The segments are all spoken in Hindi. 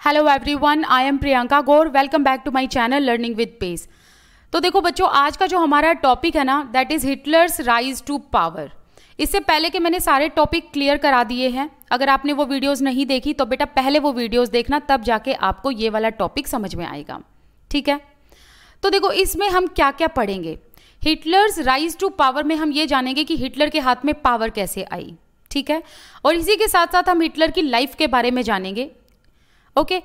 Hello everyone, I am Priyanka Gaur. Welcome back to my channel learning with pace. तो देखो बच्चों, आज का जो हमारा टॉपिक है ना, that is Hitler's rise to power. इससे पहले के मैंने सारे टॉपिक क्लियर करा दिए हैं। अगर आपने वो वीडियोस नहीं देखी तो बेटा पहले वो वीडियोस देखना, तब जाके आपको ये वाला टॉपिक समझ में आएगा। ठीक है, तो देखो इसमें हम क्या क्या पढ़ेंगे। हिटलर्स राइज टू पावर में हम ये जानेंगे कि हिटलर के हाथ में पावर कैसे आई। ठीक है, और इसी के साथ साथ हम हिटलर की लाइफ के बारे में जानेंगे। ओके,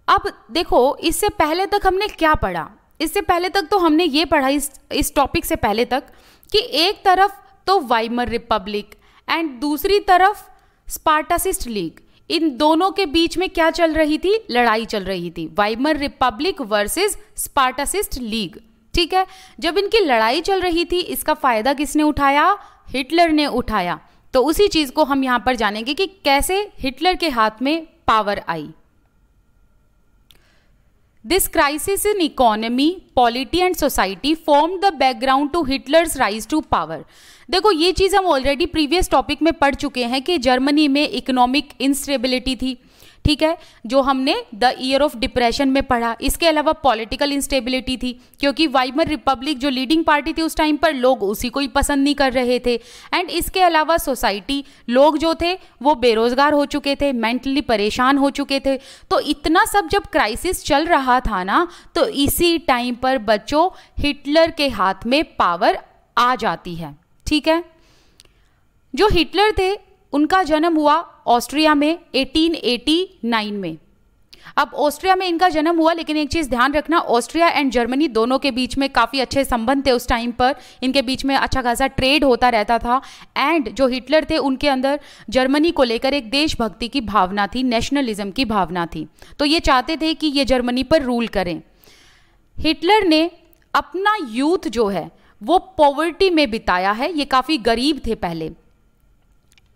अब देखो इससे पहले तक हमने क्या पढ़ा। इससे पहले तक तो हमने ये पढ़ा इस टॉपिक से पहले तक कि एक तरफ तो वाइमर रिपब्लिक एंड दूसरी तरफ स्पार्टासिस्ट लीग, इन दोनों के बीच में क्या चल रही थी, लड़ाई चल रही थी। Weimar republic versus Spartacist league. ठीक है, जब इनकी लड़ाई चल रही थी, इसका फायदा किसने उठाया? हिटलर ने उठाया। तो उसी चीज को हम यहां पर जानेंगे कि कैसे हिटलर के हाथ में power I. This crisis in economy, polity and society formed the background to Hitler's rise to power। देखो ये चीज़ हम ऑलरेडी प्रीवियस टॉपिक में पढ़ चुके हैं कि जर्मनी में इकोनॉमिक इंस्टेबिलिटी थी। ठीक है, जो हमने द ईयर ऑफ डिप्रेशन में पढ़ा। इसके अलावा पॉलिटिकल इंस्टेबिलिटी थी, क्योंकि वाइमर रिपब्लिक जो लीडिंग पार्टी थी उस टाइम पर, लोग उसी को ही पसंद नहीं कर रहे थे। एंड इसके अलावा सोसाइटी, लोग जो थे वो बेरोजगार हो चुके थे, मेंटली परेशान हो चुके थे। तो इतना सब जब क्राइसिस चल रहा था ना, तो इसी टाइम पर बच्चों हिटलर के हाथ में पावर आ जाती है। ठीक है, जो हिटलर थे उनका जन्म हुआ ऑस्ट्रिया में 1889 में। अब ऑस्ट्रिया में इनका जन्म हुआ, लेकिन एक चीज़ ध्यान रखना, ऑस्ट्रिया एंड जर्मनी दोनों के बीच में काफ़ी अच्छे संबंध थे उस टाइम पर। इनके बीच में अच्छा खासा ट्रेड होता रहता था। एंड जो हिटलर थे उनके अंदर जर्मनी को लेकर एक देशभक्ति की भावना थी, नेशनलिज्म की भावना थी। तो ये चाहते थे कि ये जर्मनी पर रूल करें। हिटलर ने अपना यूथ जो है वो पॉवर्टी में बिताया है। ये काफ़ी गरीब थे पहले।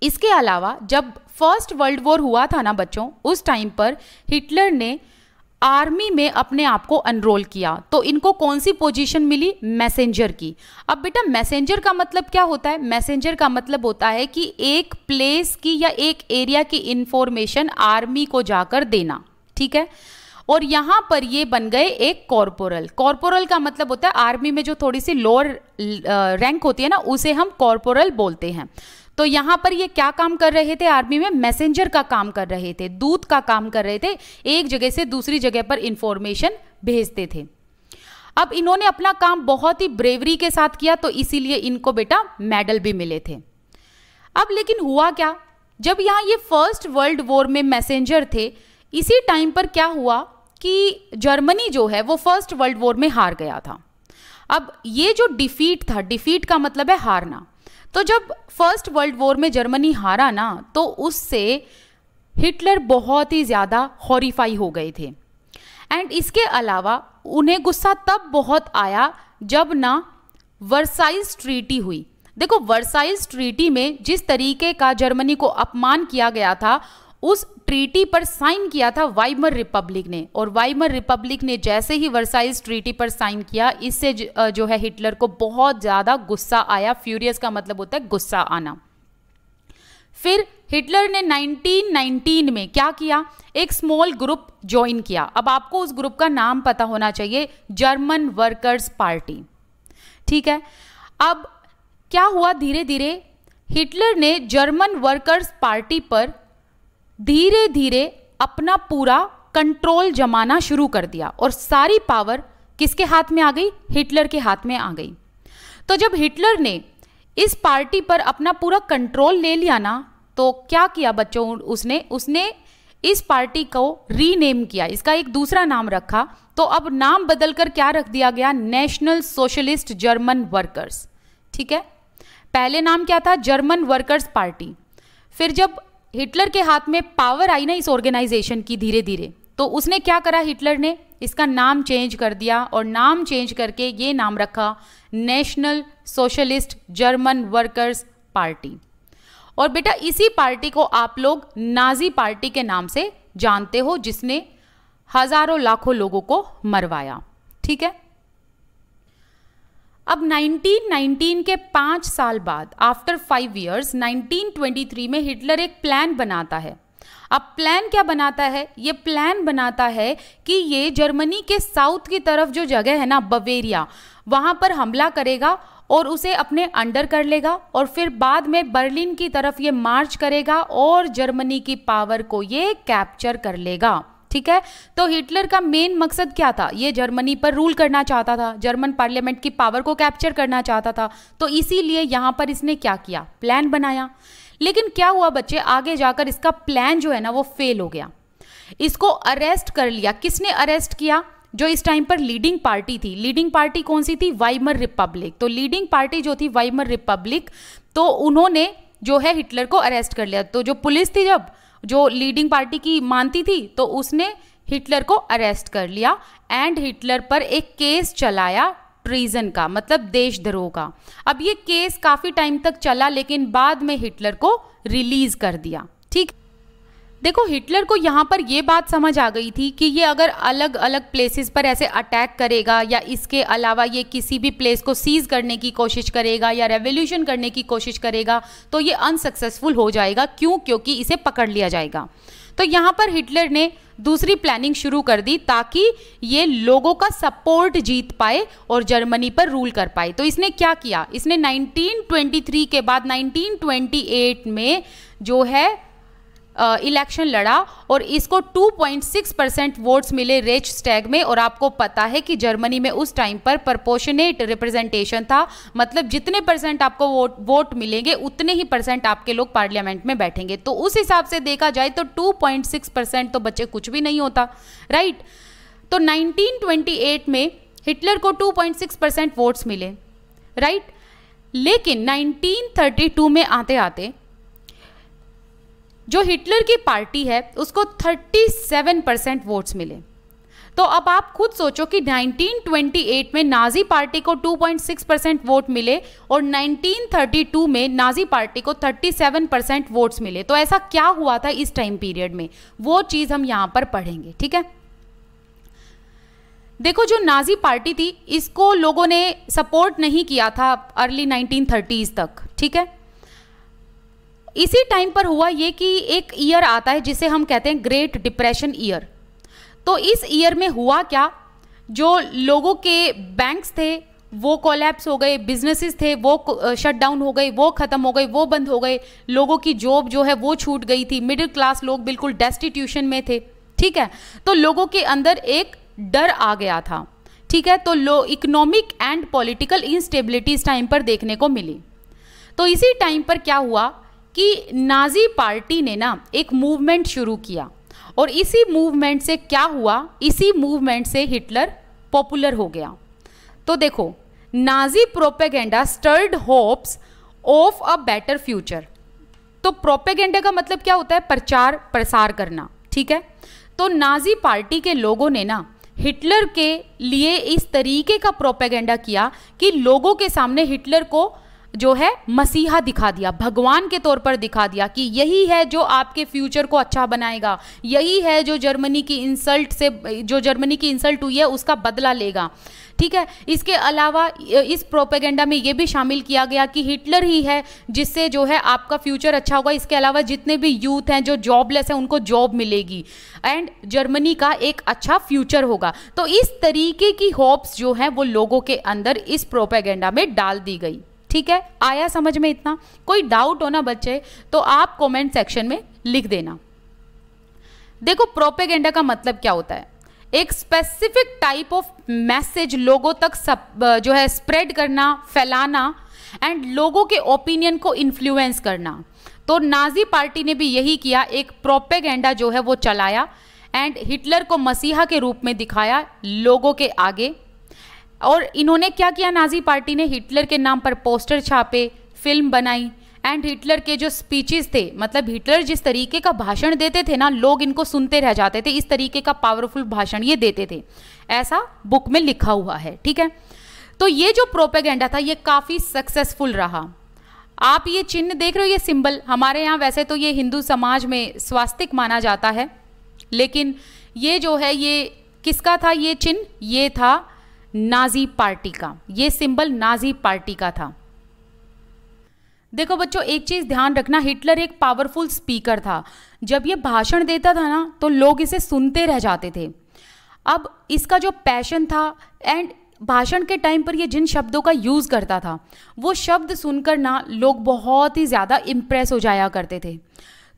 इसके अलावा जब फर्स्ट वर्ल्ड वॉर हुआ था ना बच्चों, उस टाइम पर हिटलर ने आर्मी में अपने आप को एनरोल किया। तो इनको कौन सी पोजीशन मिली? मैसेंजर की। अब बेटा मैसेंजर का मतलब क्या होता है? मैसेंजर का मतलब होता है कि एक प्लेस की या एक एरिया की इंफॉर्मेशन आर्मी को जाकर देना। ठीक है, और यहां पर ये बन गए एक कॉर्पोरल। कॉर्पोरल का मतलब होता है आर्मी में जो थोड़ी सी लोअर रैंक होती है ना, उसे हम कॉर्पोरल बोलते हैं। तो यहां पर ये क्या काम कर रहे थे? आर्मी में मैसेंजर का काम कर रहे थे, दूत का काम कर रहे थे। एक जगह से दूसरी जगह पर इंफॉर्मेशन भेजते थे। अब इन्होंने अपना काम बहुत ही ब्रेवरी के साथ किया, तो इसीलिए इनको बेटा मेडल भी मिले थे। अब लेकिन हुआ क्या, जब यहाँ ये फर्स्ट वर्ल्ड वॉर में मैसेंजर थे, इसी टाइम पर क्या हुआ कि जर्मनी जो है वो फर्स्ट वर्ल्ड वॉर में हार गया था। अब ये जो डिफीट था, डिफीट का मतलब है हारना। तो जब फर्स्ट वर्ल्ड वॉर में जर्मनी हारा ना, तो उससे हिटलर बहुत ही ज़्यादा हॉरिफाई हो गए थे। एंड इसके अलावा उन्हें गुस्सा तब बहुत आया जब ना वर्साइल्स ट्रीटी हुई। देखो वर्साइल्स ट्रीटी में जिस तरीके का जर्मनी को अपमान किया गया था, उस ट्रीटी पर साइन किया था वाइमर रिपब्लिक ने। और वाइमर रिपब्लिक ने जैसे ही वर्साइल्स ट्रीटी पर साइन किया, इससे जो है हिटलर को बहुत ज़्यादा गुस्सा आया। फ्यूरियस का मतलब होता है गुस्सा आना। फिर हिटलर ने 1919 में क्या किया? एक स्मॉल ग्रुप ज्वाइन किया। अब आपको उस ग्रुप का नाम पता होना चाहिए, जर्मन वर्कर्स पार्टी। ठीक है, अब क्या हुआ, धीरे धीरे हिटलर ने जर्मन वर्कर्स पार्टी पर धीरे धीरे अपना पूरा कंट्रोल जमाना शुरू कर दिया, और सारी पावर किसके हाथ में आ गई? हिटलर के हाथ में आ गई। तो जब हिटलर ने इस पार्टी पर अपना पूरा कंट्रोल ले लिया ना, तो क्या किया बच्चों, उसने इस पार्टी को रीनेम किया, इसका एक दूसरा नाम रखा। तो अब नाम बदलकर क्या रख दिया गया? National socialist German workers. ठीक है, पहले नाम क्या था? German workers party. फिर जब हिटलर के हाथ में पावर आई ना इस ऑर्गेनाइजेशन की धीरे धीरे, तो उसने क्या करा? हिटलर ने इसका नाम चेंज कर दिया, और नाम चेंज करके ये नाम रखा national socialist German workers party. और बेटा इसी पार्टी को आप लोग नाजी पार्टी के नाम से जानते हो, जिसने हजारों लाखों लोगों को मरवाया। ठीक है, अब 1919 के 5 साल बाद, आफ्टर 5 years, 1923 में हिटलर एक प्लान बनाता है। अब प्लान क्या बनाता है, ये प्लान बनाता है कि ये जर्मनी के साउथ की तरफ जो जगह है ना बवेरिया, वहां पर हमला करेगा और उसे अपने अंडर कर लेगा और फिर बाद में बर्लिन की तरफ ये मार्च करेगा और जर्मनी की पावर को ये कैप्चर कर लेगा। ठीक है, तो हिटलर का मेन मकसद क्या था, ये जर्मनी पर रूल करना चाहता था, जर्मन पार्लियामेंट की पावर को कैप्चर करना चाहता था, तो इसीलिए यहां पर इसने क्या किया, प्लान बनाया। लेकिन क्या हुआ बच्चे, आगे जाकर इसका प्लान जो है ना वो फेल हो गया। इसको अरेस्ट कर लिया। किसने अरेस्ट किया, जो इस टाइम पर लीडिंग पार्टी थी। लीडिंग पार्टी कौन सी थी, वाइमर रिपब्लिक। तो लीडिंग पार्टी जो थी वाइमर रिपब्लिक, तो उन्होंने जो है हिटलर को अरेस्ट कर लिया। तो जो पुलिस थी जब जो लीडिंग पार्टी की मानती थी तो उसने हिटलर को अरेस्ट कर लिया एंड हिटलर पर एक केस चलाया ट्रीजन का, मतलब देशद्रोह का। अब ये केस काफी टाइम तक चला लेकिन बाद में हिटलर को रिलीज कर दिया। ठीक, देखो हिटलर को यहाँ पर ये बात समझ आ गई थी कि ये अगर अलग अलग प्लेसेस पर ऐसे अटैक करेगा या इसके अलावा ये किसी भी प्लेस को सीज करने की कोशिश करेगा या रेवोल्यूशन करने की कोशिश करेगा तो ये अनसक्सेसफुल हो जाएगा। क्यों, क्योंकि इसे पकड़ लिया जाएगा। तो यहाँ पर हिटलर ने दूसरी प्लानिंग शुरू कर दी ताकि ये लोगों का सपोर्ट जीत पाए और जर्मनी पर रूल कर पाए। तो इसने क्या किया, इसने 1923 के बाद 1928 में जो है इलेक्शन लड़ा और इसको 2.6% वोट्स मिले रेचस्टैग में। और आपको पता है कि जर्मनी में उस टाइम पर प्रोपोर्शनेट रिप्रेजेंटेशन था, मतलब जितने परसेंट आपको वोट मिलेंगे उतने ही परसेंट आपके लोग पार्लियामेंट में बैठेंगे। तो उस हिसाब से देखा जाए तो 2.6% तो बच्चे कुछ भी नहीं होता, राइट। तो 1928 में हिटलर को 2.6% वोट्स मिले, राइट। लेकिन 1932 में आते आते जो हिटलर की पार्टी है उसको 37% वोट्स मिले। तो अब आप खुद सोचो कि 1928 में नाजी पार्टी को 2.6% वोट मिले और 1932 में नाजी पार्टी को 37% वोट्स मिले। तो ऐसा क्या हुआ था इस टाइम पीरियड में, वो चीज हम यहां पर पढ़ेंगे। ठीक है, देखो जो नाजी पार्टी थी इसको लोगों ने सपोर्ट नहीं किया था अर्ली 1930s तक। ठीक है, इसी टाइम पर हुआ ये कि एक ईयर आता है जिसे हम कहते हैं ग्रेट डिप्रेशन ईयर। तो इस ईयर में हुआ क्या, जो लोगों के बैंक्स थे वो कोलैप्स हो गए, बिजनेसेस थे वो शट डाउन हो गए, वो खत्म हो गए, वो बंद हो गए, लोगों की जॉब जो है वो छूट गई थी, मिडिल क्लास लोग बिल्कुल डेस्टिट्यूशन में थे। ठीक है, तो लोगों के अंदर एक डर आ गया था। ठीक है, तो इकोनॉमिक एंड पॉलिटिकल इंस्टेबिलिटी इस टाइम पर देखने को मिली। तो इसी टाइम पर क्या हुआ कि नाजी पार्टी ने ना एक मूवमेंट शुरू किया और इसी मूवमेंट से क्या हुआ, इसी मूवमेंट से हिटलर पॉपुलर हो गया। तो देखो, Nazi propaganda stirred hopes of a better future. तो प्रोपेगेंडा का मतलब क्या होता है, प्रचार प्रसार करना। ठीक है, तो नाजी पार्टी के लोगों ने ना हिटलर के लिए इस तरीके का प्रोपेगेंडा किया कि लोगों के सामने हिटलर को जो है मसीहा दिखा दिया, भगवान के तौर पर दिखा दिया कि यही है जो आपके फ्यूचर को अच्छा बनाएगा, यही है जो जर्मनी की इंसल्ट हुई है उसका बदला लेगा। ठीक है, इसके अलावा इस प्रोपेगेंडा में ये भी शामिल किया गया कि हिटलर ही है जिससे जो है आपका फ्यूचर अच्छा होगा। इसके अलावा जितने भी यूथ हैं जो जॉबलेस हैं उनको जॉब मिलेगी एंड जर्मनी का एक अच्छा फ्यूचर होगा। तो इस तरीके की होप्स जो हैं वो लोगों के अंदर इस प्रोपेगेंडा में डाल दी गई। ठीक है, आया समझ में इतना? कोई डाउट हो ना बच्चे तो आप कमेंट सेक्शन में लिख देना। देखो प्रोपेगेंडा का मतलब क्या होता है, एक स्पेसिफिक टाइप ऑफ मैसेज लोगों तक जो है स्प्रेड करना, फैलाना एंड लोगों के ओपिनियन को इन्फ्लुएंस करना। तो नाजी पार्टी ने भी यही किया, एक प्रोपेगेंडा जो है वो चलाया एंड हिटलर को मसीहा के रूप में दिखाया लोगों के आगे। और इन्होंने क्या किया, नाजी पार्टी ने हिटलर के नाम पर पोस्टर छापे, फिल्म बनाई एंड हिटलर के जो स्पीचेस थे, मतलब हिटलर जिस तरीके का भाषण देते थे ना लोग इनको सुनते रह जाते थे, इस तरीके का पावरफुल भाषण ये देते थे, ऐसा बुक में लिखा हुआ है। ठीक है, तो ये जो प्रोपेगेंडा था ये काफ़ी सक्सेसफुल रहा। आप ये चिन्ह देख रहे हो, ये सिंबल हमारे यहाँ वैसे तो ये हिंदू समाज में स्वास्तिक माना जाता है, लेकिन ये जो है ये किसका था, ये चिन्ह ये था नाजी पार्टी का, ये सिंबल नाजी पार्टी का था। देखो बच्चों एक चीज ध्यान रखना, हिटलर एक पावरफुल स्पीकर था। जब ये भाषण देता था ना तो लोग इसे सुनते रह जाते थे। अब इसका जो पैशन था एंड भाषण के टाइम पर ये जिन शब्दों का यूज़ करता था वो शब्द सुनकर ना लोग बहुत ही ज़्यादा इम्प्रेस हो जाया करते थे।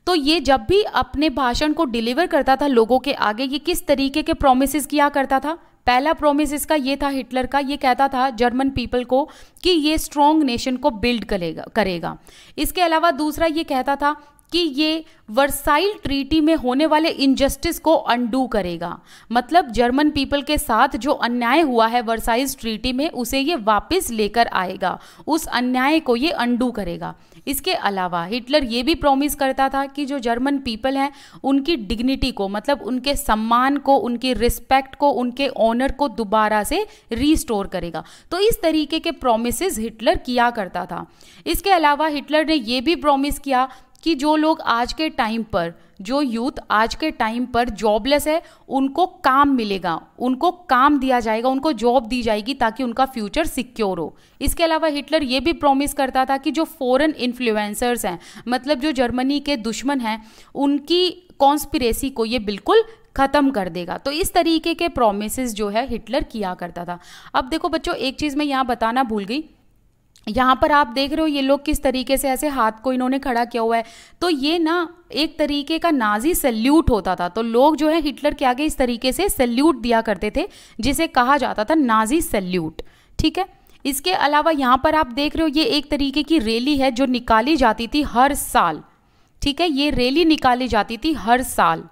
तो ये जब भी अपने भाषण को डिलीवर करता था लोगों के आगे, ये किस तरीके के प्रोमिसेस किया करता था। पहला प्रोमिस इसका ये था हिटलर का, ये कहता था जर्मन पीपल को कि ये स्ट्रॉन्ग नेशन को बिल्ड करेगा। इसके अलावा दूसरा ये कहता था कि ये वर्साइल ट्रीटी में होने वाले इनजस्टिस को अनडू करेगा, मतलब जर्मन पीपल के साथ जो अन्याय हुआ है वर्साइल ट्रीटी में उसे ये वापस लेकर आएगा, उस अन्याय को ये अनडू करेगा। इसके अलावा हिटलर ये भी प्रॉमिस करता था कि जो जर्मन पीपल हैं उनकी डिग्निटी को, मतलब उनके सम्मान को, उनकी रिस्पेक्ट को, उनके ऑनर को दोबारा से रीस्टोर करेगा। तो इस तरीके के प्रॉमिसेस हिटलर किया करता था। इसके अलावा हिटलर ने ये भी प्रॉमिस किया कि जो लोग आज के टाइम पर, जो यूथ आज के टाइम पर जॉबलेस है उनको काम मिलेगा, उनको काम दिया जाएगा, उनको जॉब दी जाएगी ताकि उनका फ्यूचर सिक्योर हो। इसके अलावा हिटलर ये भी प्रॉमिस करता था कि जो फॉरेन इन्फ्लुएंसर्स हैं, मतलब जो जर्मनी के दुश्मन हैं, उनकी कॉन्स्पिरेसी को ये बिल्कुल ख़त्म कर देगा। तो इस तरीके के प्रॉमिसेस जो है हिटलर किया करता था। अब देखो बच्चों, एक चीज़ मैं यहाँ बताना भूल गई, यहाँ पर आप देख रहे हो ये लोग किस तरीके से ऐसे हाथ को इन्होंने खड़ा किया हुआ है, तो ये ना एक तरीके का नाजी सैल्यूट होता था। तो लोग जो है हिटलर के आगे इस तरीके से सैल्यूट दिया करते थे जिसे कहा जाता था नाजी सैल्यूट, ठीक है। इसके अलावा यहाँ पर आप देख रहे हो ये एक तरीके की रैली है जो निकाली जाती थी हर साल, ठीक है, ये रैली निकाली जाती थी हर साल।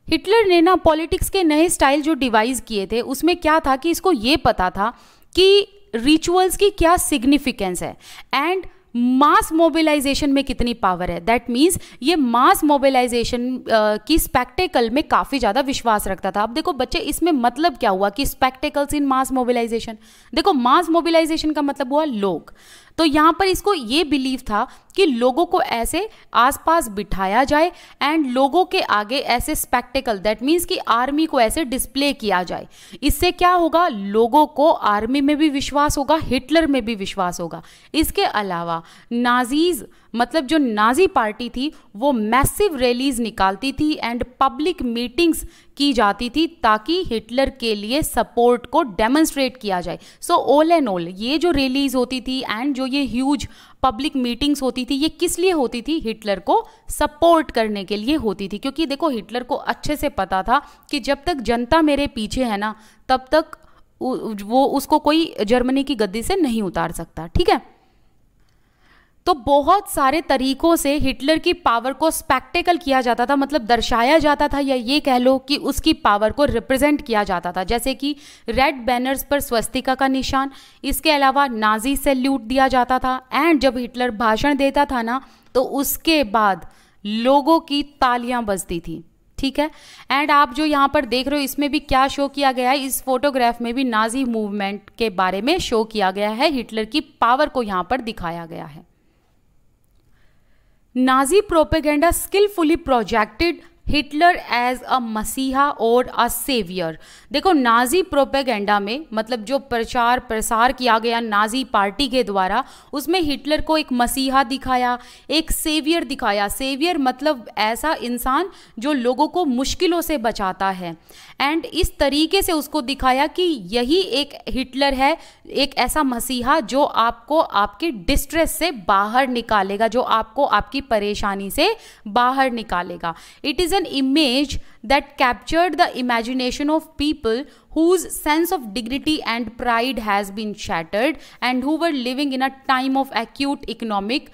हिटलर ने ना पॉलिटिक्स के नए स्टाइल जो डिवाइस किए थे उसमें क्या था कि इसको ये पता था कि रिचुअल्स की क्या सिग्निफिकेंस है एंड मास मोबिलाइजेशन में कितनी पावर है। दैट मीन्स ये मास मोबिलाइजेशन की स्पेक्टेकल में काफ़ी ज़्यादा विश्वास रखता था। अब देखो बच्चे, इसमें मतलब क्या हुआ कि स्पेक्टेकल्स इन मास मोबिलाइजेशन, देखो मास मोबिलाइजेशन का मतलब हुआ लोग। तो यहाँ पर इसको ये बिलीव था कि लोगों को ऐसे आसपास बिठाया जाए एंड लोगों के आगे ऐसे स्पेक्टेकल, दैट मीन्स कि आर्मी को ऐसे डिस्प्ले किया जाए। इससे क्या होगा, लोगों को आर्मी में भी विश्वास होगा, हिटलर में भी विश्वास होगा। इसके अलावा नाजीज, मतलब जो नाजी पार्टी थी वो मैसिव रैलीज निकालती थी एंड पब्लिक मीटिंग्स की जाती थी ताकि हिटलर के लिए सपोर्ट को डेमोन्स्ट्रेट किया जाए। सो ऑल एंड ऑल ये जो रैलीज होती थी एंड जो ये ह्यूज पब्लिक मीटिंग्स होती थी ये किस लिए होती थी, हिटलर को सपोर्ट करने के लिए होती थी। क्योंकि देखो हिटलर को अच्छे से पता था कि जब तक जनता मेरे पीछे है ना तब तक वो उसको कोई जर्मनी की गद्दी से नहीं उतार सकता, ठीक है। तो बहुत सारे तरीकों से हिटलर की पावर को स्पेक्टेकल किया जाता था, मतलब दर्शाया जाता था, या ये कह लो कि उसकी पावर को रिप्रेजेंट किया जाता था। जैसे कि रेड बैनर्स पर स्वस्तिका का निशान, इसके अलावा नाजी सैल्यूट दिया जाता था एंड जब हिटलर भाषण देता था ना तो उसके बाद लोगों की तालियां बजती थी, ठीक है। एंड आप जो यहाँ पर देख रहे हो इसमें भी क्या शो किया गया है, इस फोटोग्राफ में भी नाजी मूवमेंट के बारे में शो किया गया है, हिटलर की पावर को यहाँ पर दिखाया गया है। Nazi propaganda skillfully projected Hitler as a मसीहा और अ सेवियर। देखो नाजी प्रोपेगेंडा में, मतलब जो प्रचार प्रसार किया गया नाजी पार्टी के द्वारा, उसमें हिटलर को एक मसीहा दिखाया, एक सेवियर दिखाया। सेवियर मतलब ऐसा इंसान जो लोगों को मुश्किलों से बचाता है, एंड इस तरीके से उसको दिखाया कि यही एक हिटलर है, एक ऐसा मसीहा जो आपको आपकी डिस्ट्रेस से बाहर निकालेगा, जो आपको आपकी परेशानी से बाहर निकालेगा। It is an image that captured the imagination of people whose sense of dignity and pride has been shattered and who were living in a time of acute economic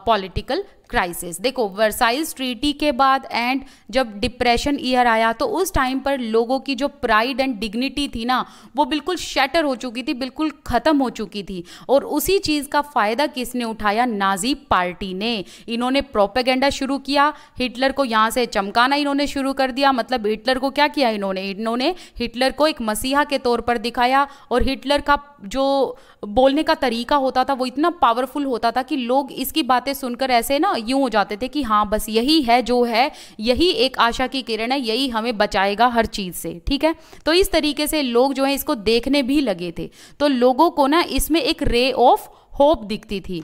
political crisis. देखो वर्साइल्स ट्रीटी के बाद एंड जब डिप्रेशन ईयर आया तो उस टाइम पर लोगों की जो प्राइड एंड डिग्निटी थी ना वो बिल्कुल शैटर हो चुकी थी, बिल्कुल ख़त्म हो चुकी थी। और उसी चीज़ का फ़ायदा किसने उठाया? नाजी पार्टी ने। इन्होंने प्रोपेगेंडा शुरू किया, हिटलर को यहाँ से चमकाना इन्होंने शुरू कर दिया। मतलब हिटलर को क्या किया इन्होंने हिटलर को एक मसीहा के तौर पर दिखाया, और हिटलर का जो बोलने का तरीका होता था वो इतना पावरफुल होता था कि लोग इसकी बातें सुनकर ऐसे ना यूं हो जाते थे कि हाँ बस यही है जो है, यही एक आशा की किरण है, यही हमें बचाएगा हर चीज़ से, ठीक है। तो इस तरीके से लोग जो है इसको देखने भी लगे थे, तो लोगों को ना इसमें एक रे ऑफ होप दिखती थी।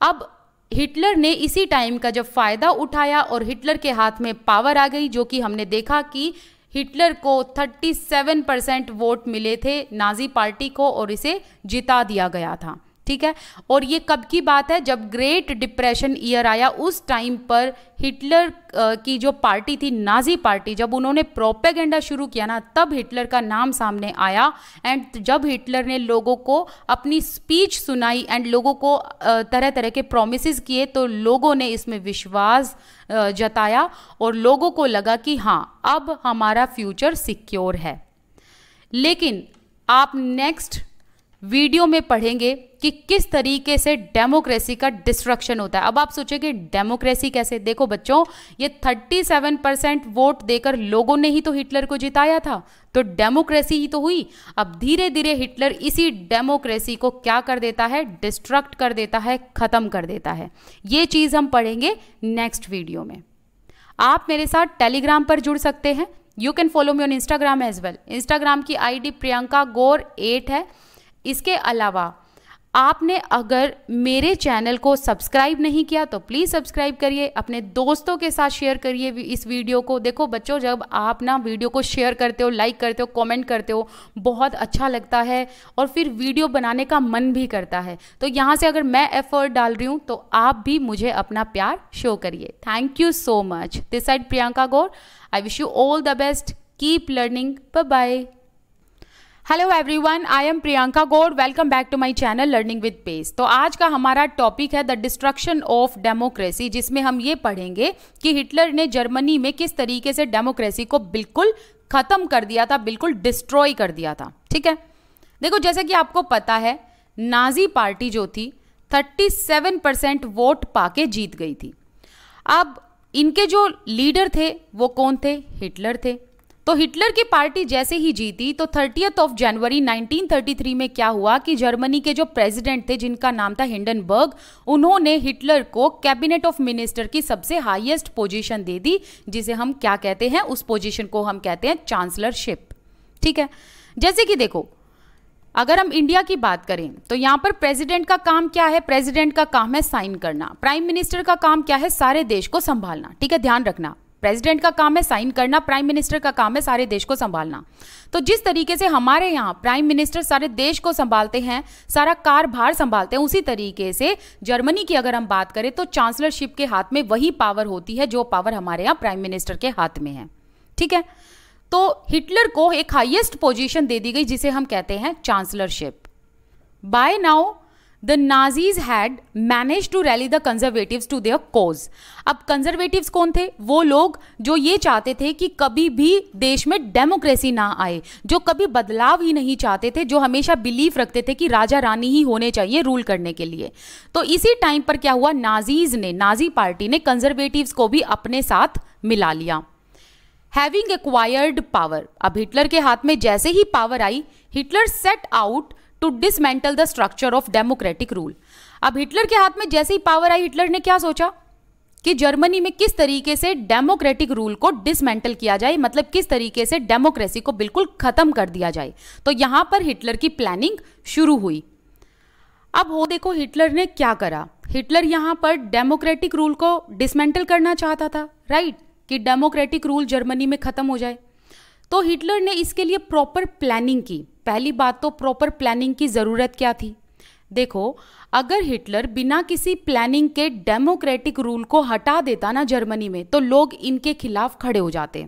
अब हिटलर ने इसी टाइम का जब फ़ायदा उठाया और हिटलर के हाथ में पावर आ गई, जो कि हमने देखा कि हिटलर को 37% वोट मिले थे नाजी पार्टी को और इसे जिता दिया गया था। ठीक है, और ये कब की बात है, जब ग्रेट डिप्रेशन ईयर आया, उस टाइम पर हिटलर की जो पार्टी थी नाजी पार्टी, जब उन्होंने प्रोपेगेंडा शुरू किया ना, तब हिटलर का नाम सामने आया। एंड जब हिटलर ने लोगों को अपनी स्पीच सुनाई एंड लोगों को तरह तरह के प्रोमिसेस किए, तो लोगों ने इसमें विश्वास जताया और लोगों को लगा कि हाँ, अब हमारा फ्यूचर सिक्योर है। लेकिन आप नेक्स्ट वीडियो में पढ़ेंगे कि किस तरीके से डेमोक्रेसी का डिस्ट्रक्शन होता है। अब आप सोचेंगे डेमोक्रेसी कैसे? देखो बच्चों, ये 37% वोट देकर लोगों ने ही तो हिटलर को जिताया था, तो डेमोक्रेसी ही तो हुई। अब धीरे धीरे हिटलर इसी डेमोक्रेसी को क्या कर देता है? डिस्ट्रक्ट कर देता है, खत्म कर देता है। ये चीज़ हम पढ़ेंगे नेक्स्ट वीडियो में। आप मेरे साथ टेलीग्राम पर जुड़ सकते हैं। You can follow me on Instagram as well. Instagram की ID प्रियंका गौर 8 है। इसके अलावा आपने अगर मेरे चैनल को सब्सक्राइब नहीं किया तो प्लीज़ सब्सक्राइब करिए, अपने दोस्तों के साथ शेयर करिए इस वीडियो को। देखो बच्चों, जब आप ना वीडियो को शेयर करते हो, लाइक करते हो, कमेंट करते हो, बहुत अच्छा लगता है और फिर वीडियो बनाने का मन भी करता है। तो यहाँ से अगर मैं एफर्ट डाल रही हूँ तो आप भी मुझे अपना प्यार शो करिए। Thank you so much. This side Priyanka Gaur. I wish you all the best. Keep learning. Bye bye. Hello everyone, I am Priyanka Gaur. Welcome back to my channel learning with pace. तो आज का हमारा टॉपिक है द डिस्ट्रक्शन ऑफ डेमोक्रेसी, जिसमें हम ये पढ़ेंगे कि हिटलर ने जर्मनी में किस तरीके से डेमोक्रेसी को बिल्कुल खत्म कर दिया था, बिल्कुल डिस्ट्रॉय कर दिया था। ठीक है, देखो जैसे कि आपको पता है, नाजी पार्टी जो थी 37% वोट पाके जीत गई थी। अब इनके जो लीडर थे वो कौन थे? हिटलर थे। तो हिटलर की पार्टी जैसे ही जीती तो 30 जनवरी 1933 में क्या हुआ कि जर्मनी के जो प्रेसिडेंट थे, जिनका नाम था हिंडनबर्ग, उन्होंने हिटलर को कैबिनेट ऑफ मिनिस्टर की सबसे हाईएस्ट पोजीशन दे दी, जिसे हम क्या कहते हैं? उस पोजीशन को हम कहते हैं चांसलरशिप। ठीक है, जैसे कि देखो, अगर हम इंडिया की बात करें तो यहाँ पर प्रेसिडेंट का काम क्या है? प्रेसिडेंट का काम है साइन करना। प्राइम मिनिस्टर का काम क्या है? सारे देश को संभालना। ठीक है, ध्यान रखना, प्रेसिडेंट का काम है साइन करना, प्राइम मिनिस्टर का काम है सारे देश को संभालना। तो जिस तरीके से हमारे यहाँ प्राइम मिनिस्टर सारे देश को संभालते हैं, सारा कारभार संभालते हैं, उसी तरीके से जर्मनी की अगर हम बात करें तो चांसलरशिप के हाथ में वही पावर होती है जो पावर हमारे यहाँ प्राइम मिनिस्टर के हाथ में है। ठीक है, तो हिटलर को एक हाईएस्ट पोजीशन दे दी गई, जिसे हम कहते हैं chancellorship. By now the Nazis had manage to rally the conservatives to their cause. अब कंजर्वेटिव्स कौन थे? वो लोग जो ये चाहते थे कि कभी भी देश में डेमोक्रेसी ना आए, जो कभी बदलाव ही नहीं चाहते थे, जो हमेशा बिलीफ रखते थे कि राजा रानी ही होने चाहिए रूल करने के लिए। तो इसी टाइम पर क्या हुआ? नाजी पार्टी ने कंजर्वेटिव्स को भी अपने साथ मिला लिया। हैविंग एक्वायर्ड पावर, अब हिटलर के हाथ में जैसे ही पावर आई, Hitler set out to dismantle the structure of democratic rule. अब हिटलर के हाथ में जैसे ही पावर आई, हिटलर ने क्या सोचा कि जर्मनी में किस तरीके से डेमोक्रेटिक रूल को डिसमेंटल किया जाए, मतलब किस तरीके से डेमोक्रेसी को बिल्कुल खत्म कर दिया जाए। तो यहां पर हिटलर की प्लानिंग शुरू हुई। अब वो देखो हिटलर ने क्या करा। हिटलर यहां पर डेमोक्रेटिक रूल को डिसमेंटल करना चाहता था, राइट, कि डेमोक्रेटिक रूल जर्मनी में खत्म हो जाए। तो हिटलर ने इसके लिए प्रॉपर प्लानिंग की। पहली बात तो प्रॉपर प्लानिंग की ज़रूरत क्या थी? देखो, अगर हिटलर बिना किसी प्लानिंग के डेमोक्रेटिक रूल को हटा देता ना जर्मनी में, तो लोग इनके खिलाफ खड़े हो जाते।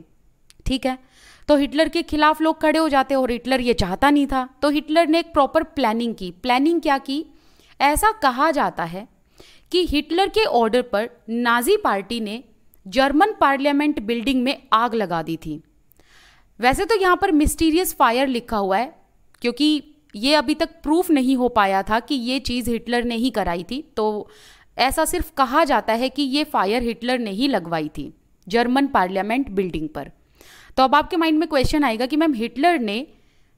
ठीक है, तो हिटलर के खिलाफ लोग खड़े हो जाते और हिटलर ये चाहता नहीं था। तो हिटलर ने एक प्रॉपर प्लानिंग की। प्लानिंग क्या की? ऐसा कहा जाता है कि हिटलर के ऑर्डर पर नाजी पार्टी ने जर्मन पार्लियामेंट बिल्डिंग में आग लगा दी थी। वैसे तो यहाँ पर मिस्टीरियस फायर लिखा हुआ है, क्योंकि ये अभी तक प्रूफ नहीं हो पाया था कि ये चीज़ हिटलर ने ही कराई थी। तो ऐसा सिर्फ कहा जाता है कि ये फायर हिटलर ने ही लगवाई थी जर्मन पार्लियामेंट बिल्डिंग पर। तो अब आपके माइंड में क्वेश्चन आएगा कि मैम हिटलर ने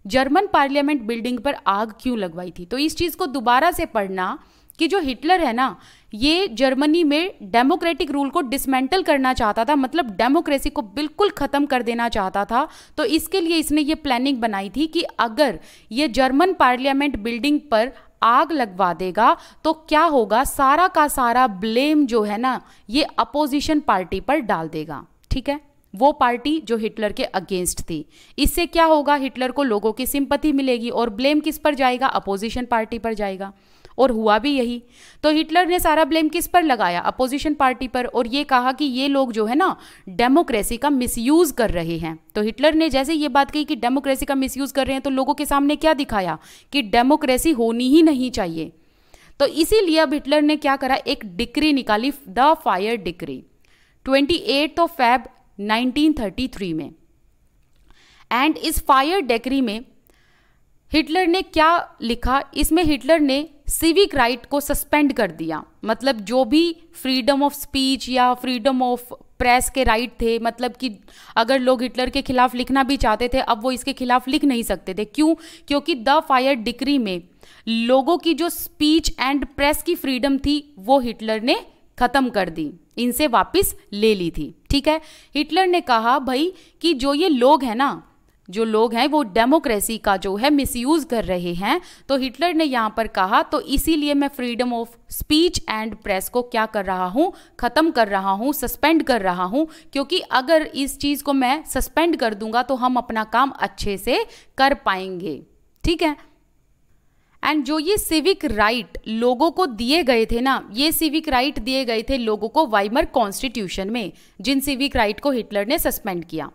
जर्मन पार्लियामेंट बिल्डिंग पर आग क्यों लगवाई थी? तो इस चीज़ को दोबारा से पढ़ना कि जो हिटलर है ना, ये जर्मनी में डेमोक्रेटिक रूल को डिसमेंटल करना चाहता था, मतलब डेमोक्रेसी को बिल्कुल ख़त्म कर देना चाहता था। तो इसके लिए इसने ये प्लानिंग बनाई थी कि अगर ये जर्मन पार्लियामेंट बिल्डिंग पर आग लगवा देगा तो क्या होगा, सारा का सारा ब्लेम जो है ना ये अपोजिशन पार्टी पर डाल देगा, ठीक है, वो पार्टी जो हिटलर के अगेंस्ट थी। इससे क्या होगा, हिटलर को लोगों की सिंपैथी मिलेगी और ब्लेम किस पर जाएगा, अपोजिशन पार्टी पर जाएगा। और हुआ भी यही। तो हिटलर ने सारा ब्लेम किस पर लगाया, अपोजिशन पार्टी पर, और ये कहा कि ये लोग जो है ना डेमोक्रेसी का मिसयूज कर रहे हैं। तो हिटलर ने जैसे ये बात कही कि डेमोक्रेसी का मिसयूज कर रहे हैं, तो लोगों के सामने क्या दिखाया कि डेमोक्रेसी होनी ही नहीं चाहिए। तो इसीलिए अब हिटलर ने क्या करा, एक डिक्री निकाली, द फायर डिक्री, 28 फेब 1933 में। एंड इस फायर डिक्री में हिटलर ने क्या लिखा, इसमें हिटलर ने सिविक राइट को सस्पेंड कर दिया। मतलब जो भी फ्रीडम ऑफ स्पीच या फ्रीडम ऑफ प्रेस के राइट थे, मतलब कि अगर लोग हिटलर के खिलाफ लिखना भी चाहते थे, अब वो इसके खिलाफ लिख नहीं सकते थे। क्यों? क्योंकि द फायर डिक्री में लोगों की जो स्पीच एंड प्रेस की फ्रीडम थी वो हिटलर ने खत्म कर दी, इनसे वापस ले ली थी, ठीक है। हिटलर ने कहा भाई कि जो ये लोग हैं ना, जो लोग हैं वो डेमोक्रेसी का जो है मिसयूज कर रहे हैं। तो हिटलर ने यहाँ पर कहा तो इसीलिए मैं freedom of speech and press को क्या कर रहा हूँ, खत्म कर रहा हूँ, सस्पेंड कर रहा हूँ, क्योंकि अगर इस चीज़ को मैं सस्पेंड कर दूंगा तो हम अपना काम अच्छे से कर पाएंगे, ठीक है। एंड जो ये सिविक राइट लोगों को दिए गए थे ना, ये सिविक राइट दिए गए थे लोगों को वाइमर कॉन्स्टिट्यूशन में, जिन सिविक राइट को हिटलर ने सस्पेंड किया।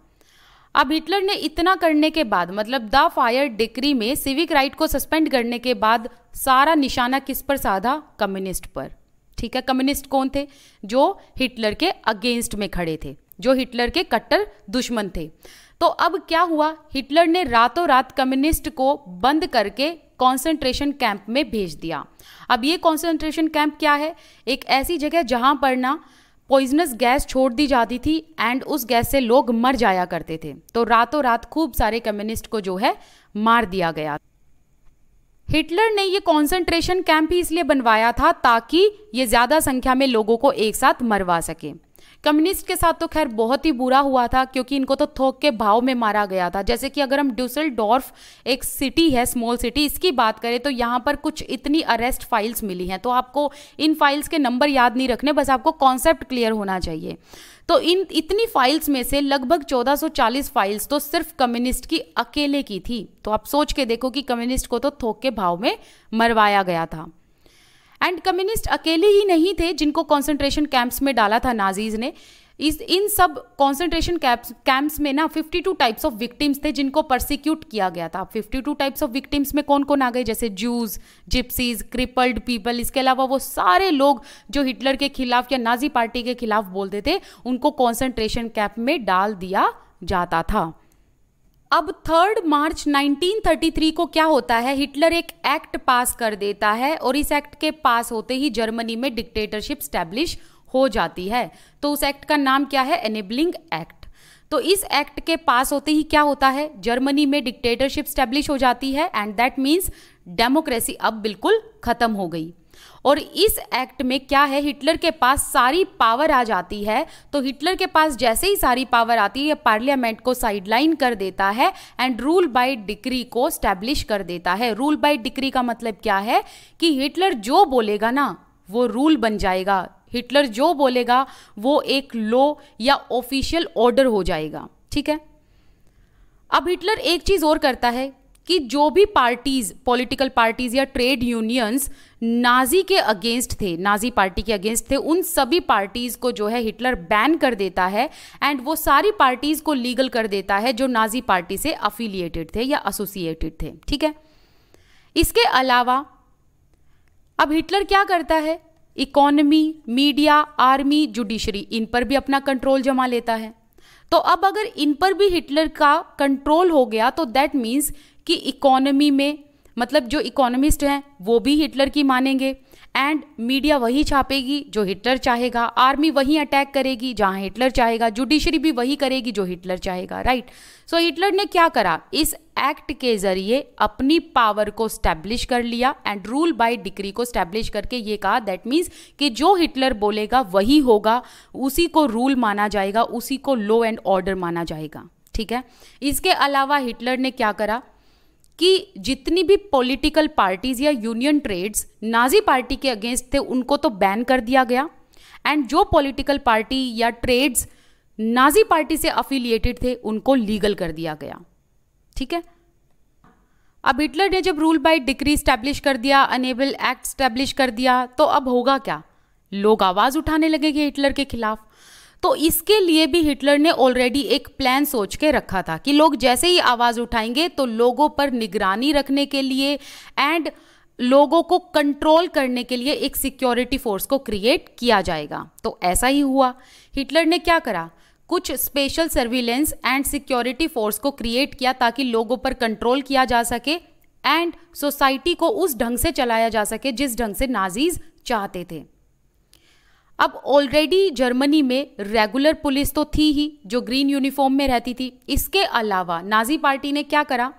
अब हिटलर ने इतना करने के बाद, मतलब द फायर डिक्री में सिविक राइट को सस्पेंड करने के बाद सारा निशाना किस पर साधा, कम्युनिस्ट पर, ठीक है। कम्युनिस्ट कौन थे? जो हिटलर के अगेंस्ट में खड़े थे, जो हिटलर के कट्टर दुश्मन थे। तो अब क्या हुआ, हिटलर ने रातों रात कम्युनिस्ट को बंद करके कॉन्सेंट्रेशन कैंप में भेज दिया। अब ये कॉन्सेंट्रेशन कैंप क्या है, एक ऐसी जगह जहां पर ना पॉइजनस गैस छोड़ दी जाती थी एंड उस गैस से लोग मर जाया करते थे। तो रातों रात खूब सारे कम्युनिस्ट को जो है मार दिया गया। हिटलर ने ये कॉन्सेंट्रेशन कैंप ही इसलिए बनवाया था ताकि ये ज्यादा संख्या में लोगों को एक साथ मरवा सके। कम्युनिस्ट के साथ तो खैर बहुत ही बुरा हुआ था, क्योंकि इनको तो थोक के भाव में मारा गया था। जैसे कि अगर हम ड्यूसेलडॉर्फ एक सिटी है, स्मॉल सिटी, इसकी बात करें तो यहाँ पर कुछ इतनी अरेस्ट फाइल्स मिली हैं। तो आपको इन फाइल्स के नंबर याद नहीं रखने, बस आपको कॉन्सेप्ट क्लियर होना चाहिए। तो इन इतनी फाइल्स में से लगभग 1440 फाइल्स तो सिर्फ कम्युनिस्ट की अकेले की थी। तो आप सोच के देखो कि कम्युनिस्ट को तो थोक के भाव में मरवाया गया था। एंड कम्युनिस्ट अकेले ही नहीं थे जिनको कॉन्सेंट्रेशन कैंप्स में डाला था नाजीज ने। इन सब कॉन्सेंट्रेशन कैंप्स में ना 52 टाइप्स ऑफ विक्टिम्स थे जिनको परसिक्यूट किया गया था। 52 टाइप्स ऑफ विक्टिम्स में कौन कौन आ गए, जैसे जूज, जिप्सीज, क्रिपल्ड पीपल। इसके अलावा वो सारे लोग जो हिटलर के खिलाफ या नाजी पार्टी के खिलाफ बोलते थे, उनको कॉन्सेंट्रेशन कैंप में डाल दिया जाता था। अब 3 मार्च 1933 को क्या होता है, हिटलर एक एक्ट पास कर देता है और इस एक्ट के पास होते ही जर्मनी में डिक्टेटरशिप स्टैब्लिश हो जाती है। तो उस एक्ट का नाम क्या है, एनेबलिंग एक्ट। तो इस एक्ट के पास होते ही क्या होता है, जर्मनी में डिक्टेटरशिप स्टैब्लिश हो जाती है एंड दैट मीन्स डेमोक्रेसी अब बिल्कुल खत्म हो गई। और इस एक्ट में क्या है, हिटलर के पास सारी पावर आ जाती है। तो हिटलर के पास जैसे ही सारी पावर आती है, पार्लियामेंट को साइडलाइन कर देता है एंड रूल बाय डिक्री को स्टैब्लिश कर देता है। रूल बाय डिक्री का मतलब क्या है कि हिटलर जो बोलेगा ना वो रूल बन जाएगा। हिटलर जो बोलेगा वो एक लॉ या ऑफिशियल ऑर्डर हो जाएगा, ठीक है। अब हिटलर एक चीज और करता है कि जो भी पार्टीज, पॉलिटिकल पार्टीज या ट्रेड यूनियंस नाजी के अगेंस्ट थे, नाजी पार्टी के अगेंस्ट थे, उन सभी पार्टीज को जो है हिटलर बैन कर देता है एंड वो सारी पार्टीज को लीगल कर देता है जो नाजी पार्टी से अफिलिएटेड थे या एसोसिएटेड थे, ठीक है। इसके अलावा अब हिटलर क्या करता है, इकोनॉमी, मीडिया, आर्मी, जुडिशरी, इन पर भी अपना कंट्रोल जमा लेता है। तो अब अगर इन पर भी हिटलर का कंट्रोल हो गया तो दैट मीन्स कि इकोनॉमी में, मतलब जो इकोनॉमिस्ट हैं वो भी हिटलर की मानेंगे एंड मीडिया वही छापेगी जो हिटलर चाहेगा, आर्मी वही अटैक करेगी जहां हिटलर चाहेगा, जुडिशरी भी वही करेगी जो हिटलर चाहेगा, राइट। सो हिटलर ने क्या करा, इस एक्ट के जरिए अपनी पावर को स्टैब्लिश कर लिया एंड रूल बाय डिक्री को स्टैब्लिश करके ये कहा दैट मीन्स कि जो हिटलर बोलेगा वही होगा, उसी को रूल माना जाएगा, उसी को लॉ एंड ऑर्डर माना जाएगा, ठीक है। इसके अलावा हिटलर ने क्या करा कि जितनी भी पॉलिटिकल पार्टीज या यूनियन ट्रेड्स नाजी पार्टी के अगेंस्ट थे उनको तो बैन कर दिया गया, एंड जो पॉलिटिकल पार्टी या ट्रेड्स नाजी पार्टी से अफिलिएटेड थे उनको लीगल कर दिया गया। ठीक है, अब हिटलर ने जब रूल बाय डिक्री स्टैब्लिश कर दिया, अनेबल एक्ट स्टैब्लिश कर दिया, तो अब होगा क्या, लोग आवाज उठाने लगेंगे हिटलर के खिलाफ। तो इसके लिए भी हिटलर ने ऑलरेडी एक प्लान सोच के रखा था कि लोग जैसे ही आवाज उठाएंगे तो लोगों पर निगरानी रखने के लिए एंड लोगों को कंट्रोल करने के लिए एक सिक्योरिटी फोर्स को क्रिएट किया जाएगा। तो ऐसा ही हुआ। हिटलर ने क्या करा, कुछ special surveillance and security force को क्रिएट किया ताकि लोगों पर कंट्रोल किया जा सके एंड सोसाइटी को उस ढंग से चलाया जा सके जिस ढंग से नाजीज चाहते थे। अब ऑलरेडी जर्मनी में रेगुलर पुलिस तो थी ही जो ग्रीन यूनिफॉर्म में रहती थी। इसके अलावा नाजी पार्टी ने क्या करा,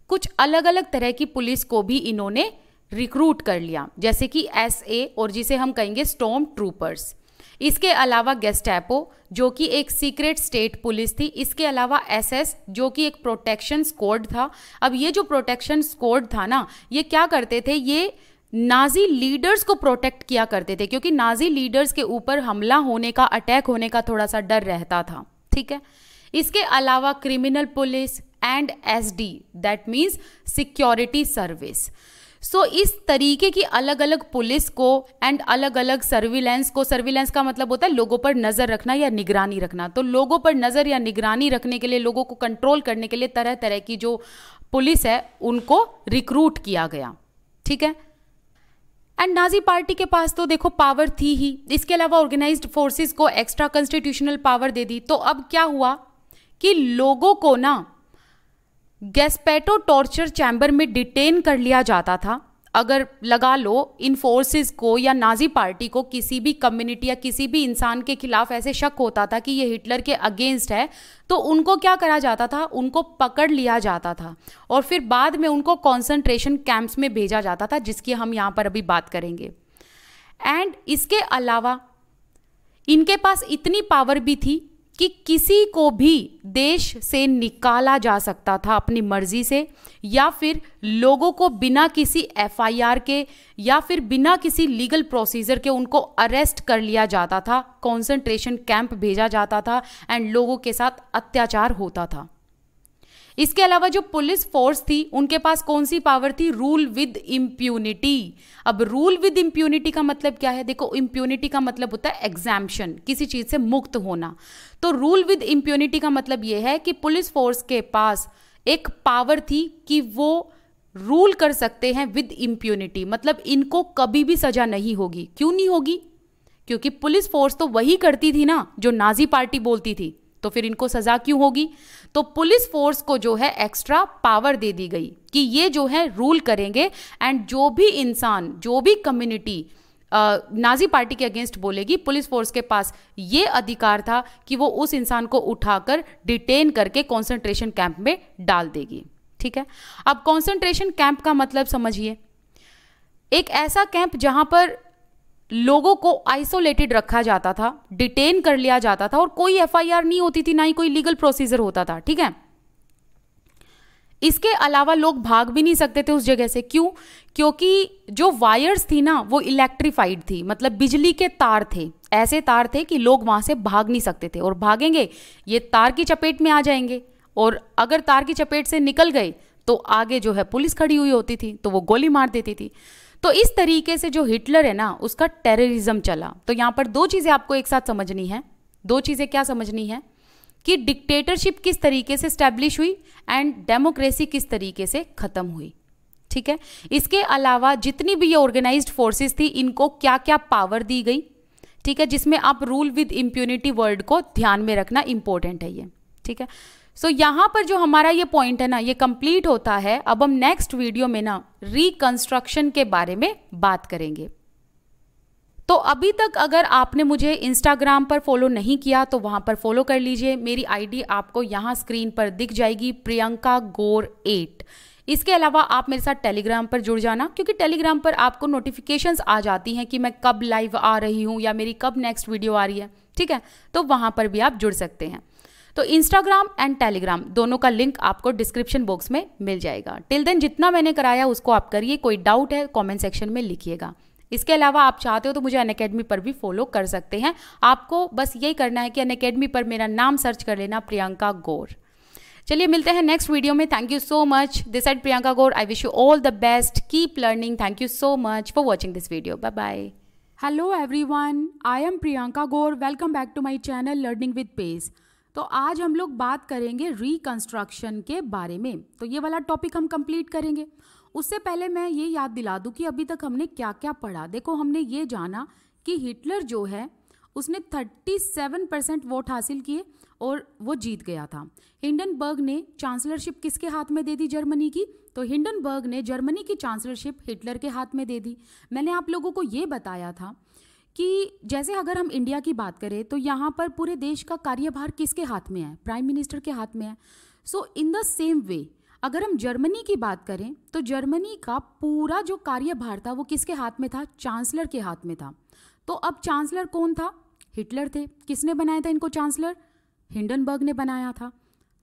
कुछ अलग अलग तरह की पुलिस को भी इन्होंने रिक्रूट कर लिया, जैसे कि SA और जिसे हम कहेंगे स्टॉर्म ट्रूपर्स। इसके अलावा गेस्टापो जो कि एक सीक्रेट स्टेट पुलिस थी। इसके अलावा SS जो कि एक प्रोटेक्शन स्क्वाड था। अब ये जो प्रोटेक्शन स्क्वाड था ना, ये क्या करते थे, ये नाजी लीडर्स को प्रोटेक्ट किया करते थे, क्योंकि नाजी लीडर्स के ऊपर हमला होने का, अटैक होने का थोड़ा सा डर रहता था। ठीक है, इसके अलावा criminal police and SD that means security service. So इस तरीके की अलग अलग पुलिस को एंड अलग अलग सर्विलेंस को, सर्विलेंस का मतलब होता है लोगों पर नजर रखना या निगरानी रखना, तो लोगों पर नजर या निगरानी रखने के लिए, लोगों को कंट्रोल करने के लिए तरह तरह की जो पुलिस है उनको रिक्रूट किया गया। ठीक है, एंड नाजी पार्टी के पास तो देखो पावर थी ही, इसके अलावा ऑर्गेनाइज्ड फोर्सेस को एक्स्ट्रा कॉन्स्टिट्यूशनल पावर दे दी। तो अब क्या हुआ कि लोगों को ना गेस्पेटो टॉर्चर चैम्बर में डिटेन कर लिया जाता था। अगर लगा लो इन फोर्सेस को या नाजी पार्टी को किसी भी कम्युनिटी या किसी भी इंसान के खिलाफ ऐसे शक होता था कि ये हिटलर के अगेंस्ट है, तो उनको क्या करा जाता था, उनको पकड़ लिया जाता था और फिर बाद में उनको कॉन्सेंट्रेशन कैंप्स में भेजा जाता था, जिसकी हम यहाँ पर अभी बात करेंगे। एंड इसके अलावा इनके पास इतनी पावर भी थी कि किसी को भी देश से निकाला जा सकता था अपनी मर्जी से, या फिर लोगों को बिना किसी FIR के या फिर बिना किसी लीगल प्रोसीजर के उनको अरेस्ट कर लिया जाता था, कॉन्सेंट्रेशन कैंप भेजा जाता था एंड लोगों के साथ अत्याचार होता था। इसके अलावा जो पुलिस फोर्स थी उनके पास कौन सी पावर थी, रूल विद इम्प्यूनिटी। अब रूल विद इम्प्यूनिटी का मतलब क्या है, देखो इम्प्यूनिटी का मतलब होता है एग्जैम्पशन, किसी चीज से मुक्त होना। तो रूल विद इम्प्यूनिटी का मतलब यह है कि पुलिस फोर्स के पास एक पावर थी कि वो रूल कर सकते हैं विद इम्प्यूनिटी, मतलब इनको कभी भी सजा नहीं होगी। क्यों नहीं होगी, क्योंकि पुलिस फोर्स तो वही करती थी ना जो नाजी पार्टी बोलती थी, तो फिर इनको सजा क्यों होगी। तो पुलिस फोर्स को जो है एक्स्ट्रा पावर दे दी गई कि ये जो है रूल करेंगे एंड जो भी इंसान, जो भी कम्युनिटी नाजी पार्टी के अगेंस्ट बोलेगी, पुलिस फोर्स के पास ये अधिकार था कि वो उस इंसान को उठाकर डिटेन करके कॉन्सेंट्रेशन कैंप में डाल देगी। ठीक है, अब कॉन्सेंट्रेशन कैंप का मतलब समझिए, एक ऐसा कैंप जहां पर लोगों को आइसोलेटेड रखा जाता था, डिटेन कर लिया जाता था और कोई FIR नहीं होती थी, ना ही कोई लीगल प्रोसीजर होता था। ठीक है, इसके अलावा लोग भाग भी नहीं सकते थे उस जगह से। क्यों, क्योंकि जो वायर्स थी ना वो इलेक्ट्रीफाइड थी, मतलब बिजली के तार थे, ऐसे तार थे कि लोग वहां से भाग नहीं सकते थे, और भागेंगे ये तार की चपेट में आ जाएंगे, और अगर तार की चपेट से निकल गए तो आगे जो है पुलिस खड़ी हुई होती थी तो वो गोली मार देती थी। तो इस तरीके से जो हिटलर है ना उसका टेररिज्म चला। तो यहां पर दो चीजें आपको एक साथ समझनी है। दो चीजें क्या समझनी है कि डिक्टेटरशिप किस तरीके से स्टैब्लिश हुई एंड डेमोक्रेसी किस तरीके से खत्म हुई। ठीक है, इसके अलावा जितनी भी ये ऑर्गेनाइज्ड फोर्सेस थी इनको क्या क्या पावर दी गई। ठीक है, जिसमें आप रूल विद इम्प्यूनिटी वर्ड को ध्यान में रखना इंपॉर्टेंट है ये। ठीक है, सो यहां पर जो हमारा ये पॉइंट है ना ये कंप्लीट होता है। अब हम नेक्स्ट वीडियो में ना रिकंस्ट्रक्शन के बारे में बात करेंगे। तो अभी तक अगर आपने मुझे इंस्टाग्राम पर फॉलो नहीं किया तो वहां पर फॉलो कर लीजिए। मेरी आईडी आपको यहां स्क्रीन पर दिख जाएगी, प्रियंका गौर 8। इसके अलावा आप मेरे साथ टेलीग्राम पर जुड़ जाना, क्योंकि टेलीग्राम पर आपको नोटिफिकेशंस आ जाती हैं कि मैं कब लाइव आ रही हूं या मेरी कब नेक्स्ट वीडियो आ रही है। ठीक है, तो वहां पर भी आप जुड़ सकते हैं। तो इंस्टाग्राम एंड टेलीग्राम दोनों का लिंक आपको डिस्क्रिप्शन बॉक्स में मिल जाएगा। टिल देन जितना मैंने कराया उसको आप करिए, कोई डाउट है कमेंट सेक्शन में लिखिएगा। इसके अलावा आप चाहते हो तो मुझे अनअकैडमी पर भी फॉलो कर सकते हैं। आपको बस यही करना है कि अनअकैडमी पर मेरा नाम सर्च कर लेना, प्रियंका गौर। चलिए मिलते हैं नेक्स्ट वीडियो में। Thank you so much. This side Priyanka Gaur. I wish you all the best, keep learning. Thank you so much for watching this video. Bye bye. Hello everyone, I am Priyanka Gaur. Welcome back to my channel learning with pace. तो आज हम लोग बात करेंगे रिकंस्ट्रक्शन के बारे में। तो ये वाला टॉपिक हम कंप्लीट करेंगे। उससे पहले मैं ये याद दिला दूं कि अभी तक हमने क्या क्या पढ़ा। देखो, हमने ये जाना कि हिटलर जो है उसने 37% वोट हासिल किए और वो जीत गया था। हिंडनबर्ग ने चांसलरशिप किसके हाथ में दे दी? जर्मनी की। तो हिंडनबर्ग ने जर्मनी की चांसलरशिप हिटलर के हाथ में दे दी। मैंने आप लोगों को ये बताया था कि जैसे अगर हम इंडिया की बात करें तो यहाँ पर पूरे देश का कार्यभार किसके हाथ में है? प्राइम मिनिस्टर के हाथ में है। सो इन द सेम वे अगर हम जर्मनी की बात करें तो जर्मनी का पूरा जो कार्यभार था वो किसके हाथ में था? चांसलर के हाथ में था। तो अब चांसलर कौन था? हिटलर थे। किसने बनाया था इनको चांसलर? हिंडनबर्ग ने बनाया था।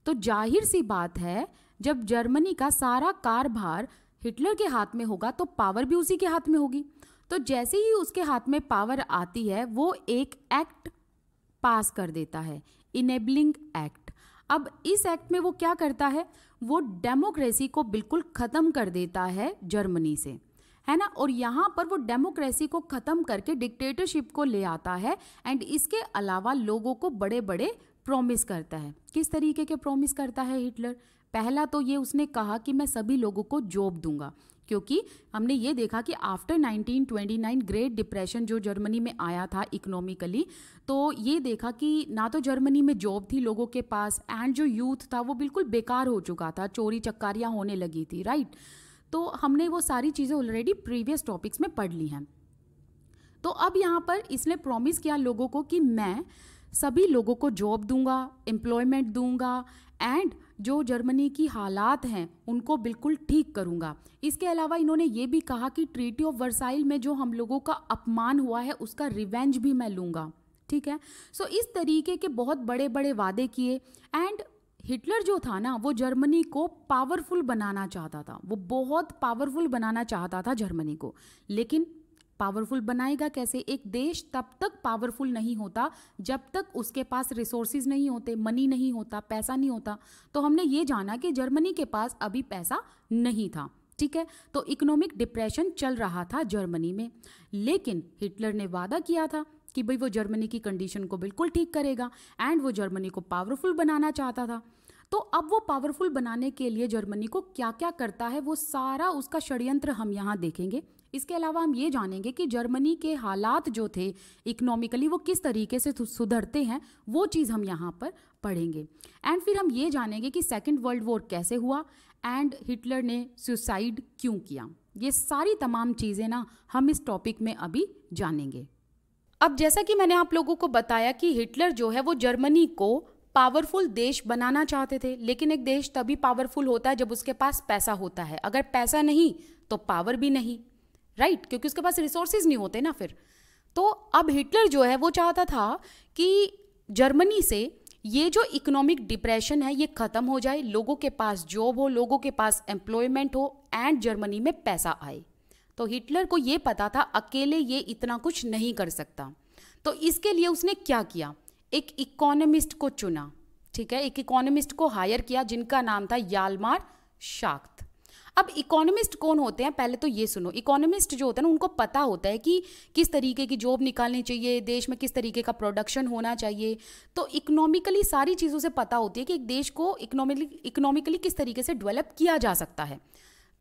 तो जाहिर सी बात है, जब जर्मनी का सारा कारभार हिटलर के हाथ में होगा तो पावर भी उसी के हाथ में होगी। तो जैसे ही उसके हाथ में पावर आती है वो एक एक्ट पास कर देता है, इनेबलिंग एक्ट। अब इस एक्ट में वो क्या करता है? वो डेमोक्रेसी को बिल्कुल ख़त्म कर देता है जर्मनी से, है ना। और यहाँ पर वो डेमोक्रेसी को ख़त्म करके डिक्टेटरशिप को ले आता है। एंड इसके अलावा लोगों को बड़े बड़े प्रॉमिस करता है। किस तरीके के प्रॉमिस करता है हिटलर? पहला तो ये उसने कहा कि मैं सभी लोगों को जॉब दूंगा, क्योंकि हमने ये देखा कि आफ्टर 1929 ग्रेट डिप्रेशन जो जर्मनी में आया था इकोनॉमिकली, तो ये देखा कि ना तो जर्मनी में जॉब थी लोगों के पास, एंड जो यूथ था वो बिल्कुल बेकार हो चुका था, चोरी चक्कारियाँ होने लगी थी, राइट। तो हमने वो सारी चीज़ें ऑलरेडी प्रीवियस टॉपिक्स में पढ़ ली हैं। तो अब यहाँ पर इसने प्रॉमिस किया लोगों को कि मैं सभी लोगों को जॉब दूंगा, एम्प्लॉयमेंट दूंगा, एंड जो जर्मनी की हालात हैं उनको बिल्कुल ठीक करूंगा। इसके अलावा इन्होंने ये भी कहा कि ट्रीटी ऑफ वर्साइल में जो हम लोगों का अपमान हुआ है उसका रिवेंज भी मैं लूँगा, ठीक है। सो इस तरीके के बहुत बड़े बड़े वादे किए। एंड हिटलर जो था ना, वो जर्मनी को पावरफुल बनाना चाहता था। वो बहुत पावरफुल बनाना चाहता था जर्मनी को। लेकिन पावरफुल बनाएगा कैसे? एक देश तब तक पावरफुल नहीं होता जब तक उसके पास रिसोर्सेज नहीं होते, मनी नहीं होता, पैसा नहीं होता। तो हमने ये जाना कि जर्मनी के पास अभी पैसा नहीं था, ठीक है। तो इकोनॉमिक डिप्रेशन चल रहा था जर्मनी में। लेकिन हिटलर ने वादा किया था कि भाई वो जर्मनी की कंडीशन को बिल्कुल ठीक करेगा, एंड वो जर्मनी को पावरफुल बनाना चाहता था। तो अब वो पावरफुल बनाने के लिए जर्मनी को क्या क्या करता है वो सारा उसका षड्यंत्र हम यहाँ देखेंगे। इसके अलावा हम ये जानेंगे कि जर्मनी के हालात जो थे इकोनॉमिकली वो किस तरीके से सुधरते हैं, वो चीज़ हम यहाँ पर पढ़ेंगे। एंड फिर हम ये जानेंगे कि सेकेंड वर्ल्ड वॉर कैसे हुआ एंड हिटलर ने सुसाइड क्यों किया। ये सारी तमाम चीज़ें ना हम इस टॉपिक में अभी जानेंगे। अब जैसा कि मैंने आप लोगों को बताया कि हिटलर जो है वो जर्मनी को पावरफुल देश बनाना चाहते थे। लेकिन एक देश तभी पावरफुल होता है जब उसके पास पैसा होता है। अगर पैसा नहीं तो पावर भी नहीं, राइट, क्योंकि उसके पास रिसोर्सेज नहीं होते ना फिर। तो अब हिटलर जो है वो चाहता था कि जर्मनी से ये जो इकोनॉमिक डिप्रेशन है ये ख़त्म हो जाए, लोगों के पास जॉब हो, लोगों के पास एम्प्लॉयमेंट हो, एंड जर्मनी में पैसा आए। तो हिटलर को ये पता था अकेले ये इतना कुछ नहीं कर सकता। तो इसके लिए उसने क्या किया? एक इकोनॉमिस्ट को चुना, ठीक है। एक इकोनॉमिस्ट को हायर किया जिनका नाम था याल्मार शाख्त। अब इकोनॉमिस्ट कौन होते हैं पहले तो ये सुनो। इकोनॉमिस्ट जो होते हैं ना उनको पता होता है कि किस तरीके की जॉब निकालनी चाहिए, देश में किस तरीके का प्रोडक्शन होना चाहिए। तो इकोनॉमिकली सारी चीज़ों से पता होती है कि एक देश को इकोनॉमिकली किस तरीके से डेवलप किया जा सकता है।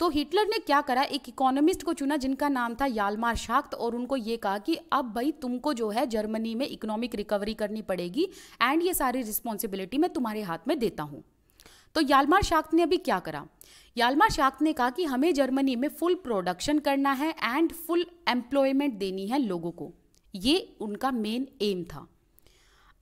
तो हिटलर ने क्या करा? एक इकोनॉमिस्ट को चुना जिनका नाम था याल्मार शाख्त, और उनको ये कहा कि अब भाई तुमको जो है जर्मनी में इकोनॉमिक रिकवरी करनी पड़ेगी, एंड ये सारी रिस्पॉन्सिबिलिटी मैं तुम्हारे हाथ में देता हूँ। तो याल्मार शाख्त ने अभी क्या करा? याल्मार शाख्त ने कहा कि हमें जर्मनी में फुल प्रोडक्शन करना है एंड फुल एम्प्लॉयमेंट देनी है लोगों को। ये उनका मेन एम था।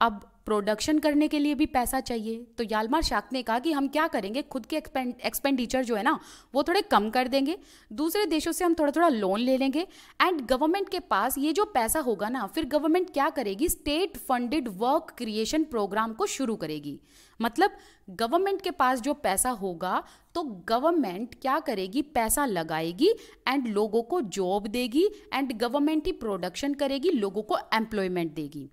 अब प्रोडक्शन करने के लिए भी पैसा चाहिए। तो याल्मार शाक्त ने कहा कि हम क्या करेंगे, खुद के एक्सपेंडिचर जो है ना वो थोड़े कम कर देंगे, दूसरे देशों से हम थोड़ा थोड़ा लोन ले लेंगे, एंड गवर्नमेंट के पास ये जो पैसा होगा ना, फिर गवर्नमेंट क्या करेगी, state funded work creation program को शुरू करेगी। मतलब गवर्नमेंट के पास जो पैसा होगा तो गवर्नमेंट क्या करेगी, पैसा लगाएगी एंड लोगों को जॉब देगी, एंड गवर्नमेंट ही प्रोडक्शन करेगी, लोगों को एम्प्लॉयमेंट देगी।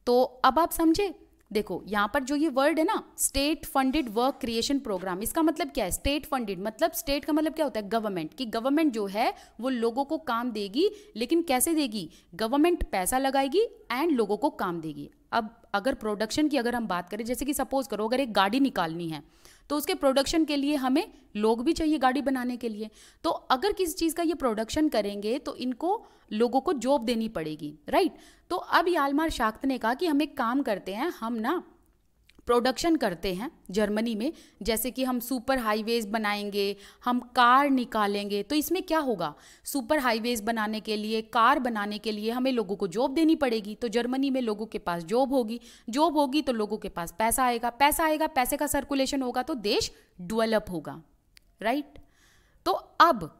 तो अब आप समझे, देखो यहाँ पर जो ये वर्ड है ना, state funded work creation program, इसका मतलब क्या है, स्टेट फंडेड मतलब स्टेट का मतलब क्या होता है, गवर्नमेंट, कि गवर्नमेंट जो है वो लोगों को काम देगी, लेकिन कैसे देगी, गवर्नमेंट पैसा लगाएगी एंड लोगों को काम देगी। अब अगर प्रोडक्शन की अगर हम बात करें, जैसे कि सपोज करो अगर एक गाड़ी निकालनी है तो उसके प्रोडक्शन के लिए हमें लोग भी चाहिए गाड़ी बनाने के लिए, तो अगर किसी चीज़ का ये प्रोडक्शन करेंगे तो इनको लोगों को जॉब देनी पड़ेगी, राइट। तो अब याल्मार शाक्त ने कहा कि हम एक काम करते हैं, हम ना प्रोडक्शन करते हैं जर्मनी में, जैसे कि हम सुपर हाईवेज बनाएंगे, हम कार निकालेंगे, तो इसमें क्या होगा, सुपर हाईवेज बनाने के लिए, कार बनाने के लिए हमें लोगों को जॉब देनी पड़ेगी, तो जर्मनी में लोगों के पास जॉब होगी तो लोगों के पास पैसा आएगा, पैसे का सर्कुलेशन होगा तो देश डेवलप होगा, राइट। तो अब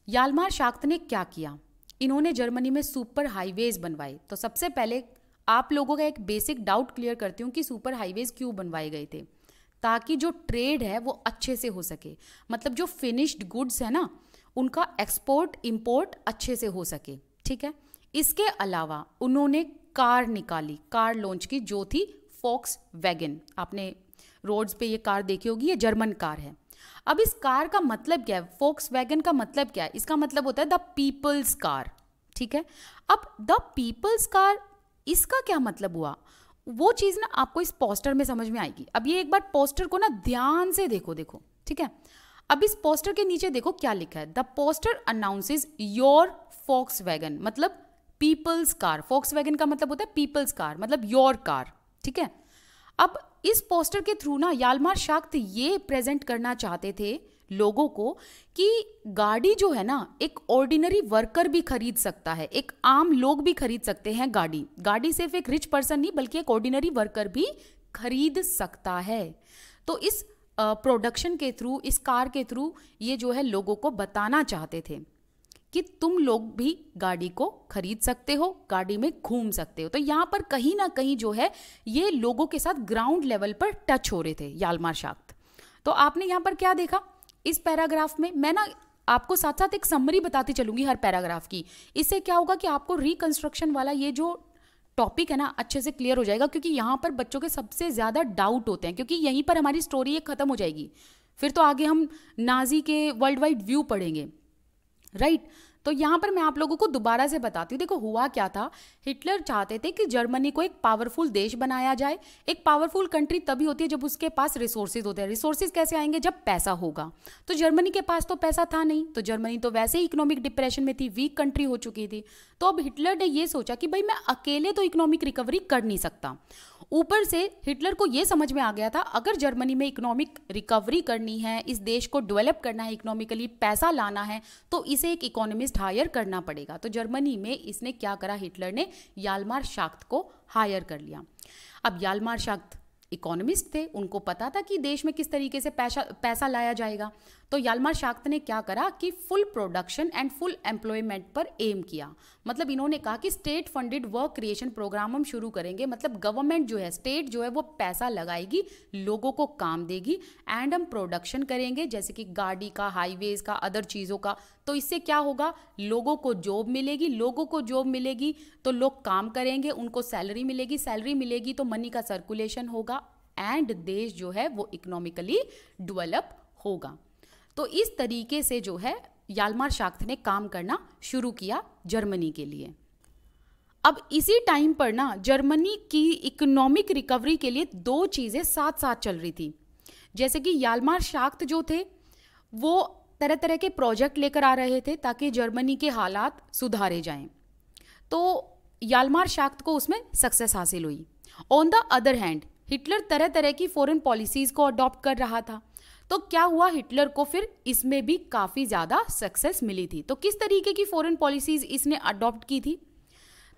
याल्मार शाक्त ने क्या किया, इन्होंने जर्मनी में सुपर हाईवेज बनवाए। तो सबसे पहले आप लोगों का एक बेसिक डाउट क्लियर करती हूँ कि सुपर हाईवेज क्यों बनवाए गए थे, ताकि जो ट्रेड है वो अच्छे से हो सके, मतलब जो फिनिश्ड गुड्स है ना उनका एक्सपोर्ट इंपोर्ट अच्छे से हो सके, ठीक है। इसके अलावा उन्होंने कार निकाली, कार लॉन्च की, जो थी फोक्स वैगन। आपने रोड्स पे ये कार देखी होगी, ये जर्मन कार है। अब इस कार का मतलब क्या है, फोक्स वैगन का मतलब क्या है, इसका मतलब होता है द पीपल्स कार, ठीक है। अब द पीपल्स कार, इसका क्या मतलब हुआ, वो चीज़ ना आपको इस पोस्टर में समझ में आएगी। अब ये एक बार पोस्टर को ना ध्यान से देखो, ठीक है। अब इस पोस्टर के नीचे देखो क्या लिखा है, the poster announces your Volkswagen, मतलब पीपल्स कार। फोक्स वैगन का मतलब होता है पीपल्स कार, मतलब योर कार, ठीक है। अब इस पोस्टर के थ्रू ना याल्मार शाक्त ये प्रेजेंट करना चाहते थे लोगों को कि गाड़ी जो है ना एक ऑर्डिनरी वर्कर भी खरीद सकता है, एक आम लोग भी खरीद सकते हैं गाड़ी सिर्फ एक रिच पर्सन नहीं बल्कि एक ऑर्डिनरी वर्कर भी खरीद सकता है। तो इस प्रोडक्शन के थ्रू, इस कार के थ्रू ये जो है लोगों को बताना चाहते थे कि तुम लोग भी गाड़ी को खरीद सकते हो, गाड़ी में घूम सकते हो। तो यहाँ पर कहीं ना कहीं जो है ये लोगों के साथ ग्राउंड लेवल पर टच हो रहे थे याल्मार शाक्त। तो आपने यहाँ पर क्या देखा इस पैराग्राफ में, मैं ना आपको साथ साथ एक समरी बताती चलूंगी हर पैराग्राफ की। इससे क्या होगा कि आपको रिकंस्ट्रक्शन वाला ये जो टॉपिक है ना अच्छे से क्लियर हो जाएगा, क्योंकि यहाँ पर बच्चों के सबसे ज़्यादा डाउट होते हैं, क्योंकि यहीं पर हमारी स्टोरी एक खत्म हो जाएगी, फिर तो आगे हम नाजी के वर्ल्ड वाइड व्यू पढ़ेंगे, राइट। तो यहाँ पर मैं आप लोगों को दोबारा से बताती हूँ। देखो हुआ क्या था, हिटलर चाहते थे कि जर्मनी को एक पावरफुल देश बनाया जाए। एक पावरफुल कंट्री तभी होती है जब उसके पास रिसोर्सेज होते हैं। रिसोर्सेज कैसे आएंगे, जब पैसा होगा। तो जर्मनी के पास तो पैसा था नहीं, तो जर्मनी तो वैसे ही इकोनॉमिक डिप्रेशन में थी, वीक कंट्री हो चुकी थी। तो अब हिटलर ने ये सोचा कि भाई मैं अकेले तो इकोनॉमिक रिकवरी कर नहीं सकता। ऊपर से हिटलर को ये समझ में आ गया था अगर जर्मनी में इकोनॉमिक रिकवरी करनी है, इस देश को डेवलप करना है, इकोनॉमिकली पैसा लाना है, तो इसे एक इकोनॉमिस्ट हायर करना पड़ेगा। तो जर्मनी में इसने क्या करा, हिटलर ने याल्मार शाक्त को हायर कर लिया। अब याल्मार शाक्त इकोनॉमिस्ट थे, उनको पता था कि देश में किस तरीके से पैसा लाया जाएगा। तो याल्मार शाक्त ने क्या करा कि full production and full employment पर एम किया। मतलब इन्होंने कहा कि state funded work creation program हम शुरू करेंगे, मतलब गवर्नमेंट जो है, स्टेट जो है वो पैसा लगाएगी, लोगों को काम देगी, एंड हम प्रोडक्शन करेंगे जैसे कि गाड़ी का, हाईवेज का, अदर चीज़ों का। तो इससे क्या होगा, लोगों को जॉब मिलेगी, लोगों को जॉब मिलेगी तो लोग काम करेंगे, उनको सैलरी मिलेगी, सैलरी मिलेगी तो मनी का सर्कुलेशन होगा, एंड देश जो है वो इकोनॉमिकली डेवलप होगा। तो इस तरीके से जो है याल्मार शाक्त ने काम करना शुरू किया जर्मनी के लिए। अब इसी टाइम पर ना जर्मनी की इकोनॉमिक रिकवरी के लिए दो चीज़ें साथ साथ चल रही थी। जैसे कि याल्मार शाक्त जो थे वो तरह तरह के प्रोजेक्ट लेकर आ रहे थे ताकि जर्मनी के हालात सुधारे जाएं। तो याल्मार शाक्त को उसमें सक्सेस हासिल हुई। On the other hand Hitler तरह तरह की फॉरेन पॉलिसीज को अडॉप्ट कर रहा था। तो क्या हुआ, हिटलर को फिर इसमें भी काफ़ी ज़्यादा सक्सेस मिली थी। तो किस तरीके की फॉरेन पॉलिसीज इसने अडॉप्ट की थी,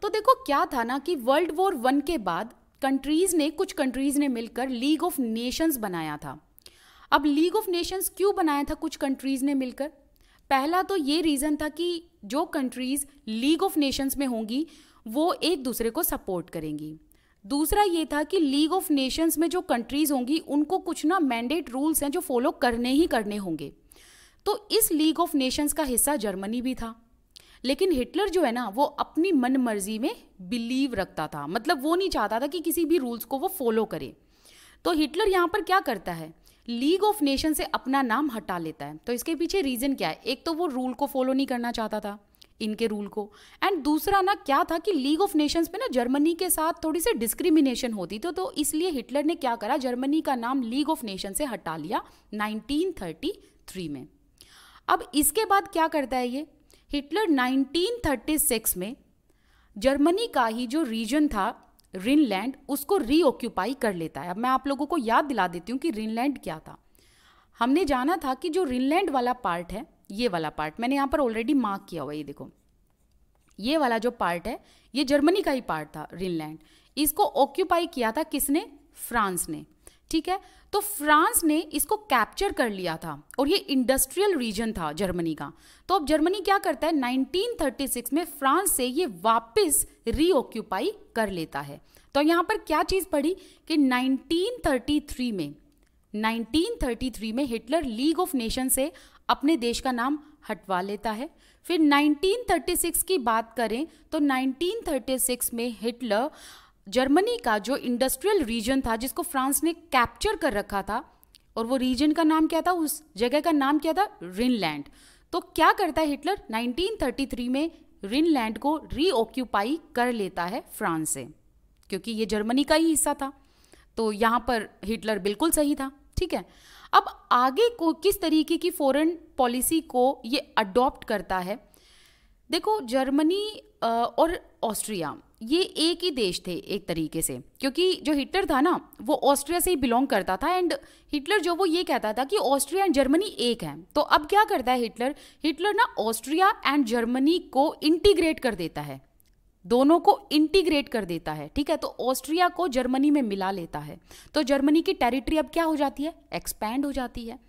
तो देखो क्या था ना कि वर्ल्ड वॉर 1 के बाद कुछ कंट्रीज ने मिलकर लीग ऑफ नेशंस बनाया था। अब लीग ऑफ नेशंस क्यों बनाया था कुछ कंट्रीज ने मिलकर? पहला तो ये रीज़न था कि जो कंट्रीज लीग ऑफ नेशंस में होंगी वो एक दूसरे को सपोर्ट करेंगी। दूसरा ये था कि लीग ऑफ नेशंस में जो कंट्रीज होंगी उनको कुछ ना मैंडेट रूल्स हैं जो फॉलो करने ही करने होंगे। तो इस लीग ऑफ नेशंस का हिस्सा जर्मनी भी था, लेकिन हिटलर जो है ना वो अपनी मन मर्जी में बिलीव रखता था, मतलब वो नहीं चाहता था कि किसी भी रूल्स को वो फॉलो करे। तो हिटलर यहाँ पर क्या करता है, लीग ऑफ नेशन से अपना नाम हटा लेता है। तो इसके पीछे रीजन क्या है? एक तो वो रूल को फॉलो नहीं करना चाहता था, इनके रूल को, एंड दूसरा ना क्या था कि लीग ऑफ नेशंस में ना जर्मनी के साथ थोड़ी सी डिस्क्रिमिनेशन होती थी, तो इसलिए हिटलर ने क्या करा, जर्मनी का नाम लीग ऑफ नेशन से हटा लिया 1933 में। अब इसके बाद क्या करता है ये हिटलर, 1936 में जर्मनी का ही जो रीजन था रिनलैंड उसको रीऑक्यूपाई कर लेता है। अब मैं आप लोगों को याद दिला देती हूँ कि रिनलैंड क्या था। हमने जाना था कि जो रिनलैंड वाला पार्ट है, ये वाला पार्ट मैंने यहाँ पर ऑलरेडी मार्क किया हुआ है, ये देखो, ये वाला जो पार्ट है ये जर्मनी का ही पार्ट था रिनलैंड। इसको ऑक्यूपाई किया था किसने? फ्रांस ने, ठीक है। तो फ्रांस ने इसको कैप्चर कर लिया था और ये इंडस्ट्रियल रीजन था जर्मनी का। तो अब जर्मनी क्या करता है, 1936 में फ्रांस से ये वापस रीऑक्यूपाई कर लेता है। तो यहाँ पर क्या चीज़ पड़ी कि 1933 में हिटलर लीग ऑफ नेशन से अपने देश का नाम हटवा लेता है। फिर 1936 की बात करें तो 1936 में हिटलर जर्मनी का जो इंडस्ट्रियल रीजन था जिसको फ्रांस ने कैप्चर कर रखा था, और वो रीजन का नाम क्या था, उस जगह का नाम क्या था, रिनलैंड। तो क्या करता है हिटलर, 1933 में रिनलैंड को रीऑक्यूपाई कर लेता है फ्रांस से, क्योंकि ये जर्मनी का ही हिस्सा था। तो यहाँ पर हिटलर बिल्कुल सही था, ठीक है। अब आगे को किस तरीके की फॉरेन पॉलिसी को ये अडॉप्ट करता है, देखो जर्मनी और ऑस्ट्रिया ये एक ही देश थे एक तरीके से, क्योंकि जो हिटलर था ना वो ऑस्ट्रिया से ही बिलोंग करता था, एंड हिटलर जो वो ये कहता था कि ऑस्ट्रिया एंड जर्मनी एक है। तो अब क्या करता है हिटलर ना ऑस्ट्रिया एंड जर्मनी को इंटीग्रेट कर देता है, दोनों को इंटीग्रेट कर देता है, ठीक है। तो ऑस्ट्रिया को जर्मनी में मिला लेता है, तो जर्मनी की टेरिटरी अब क्या हो जाती है, एक्सपैंड हो जाती है।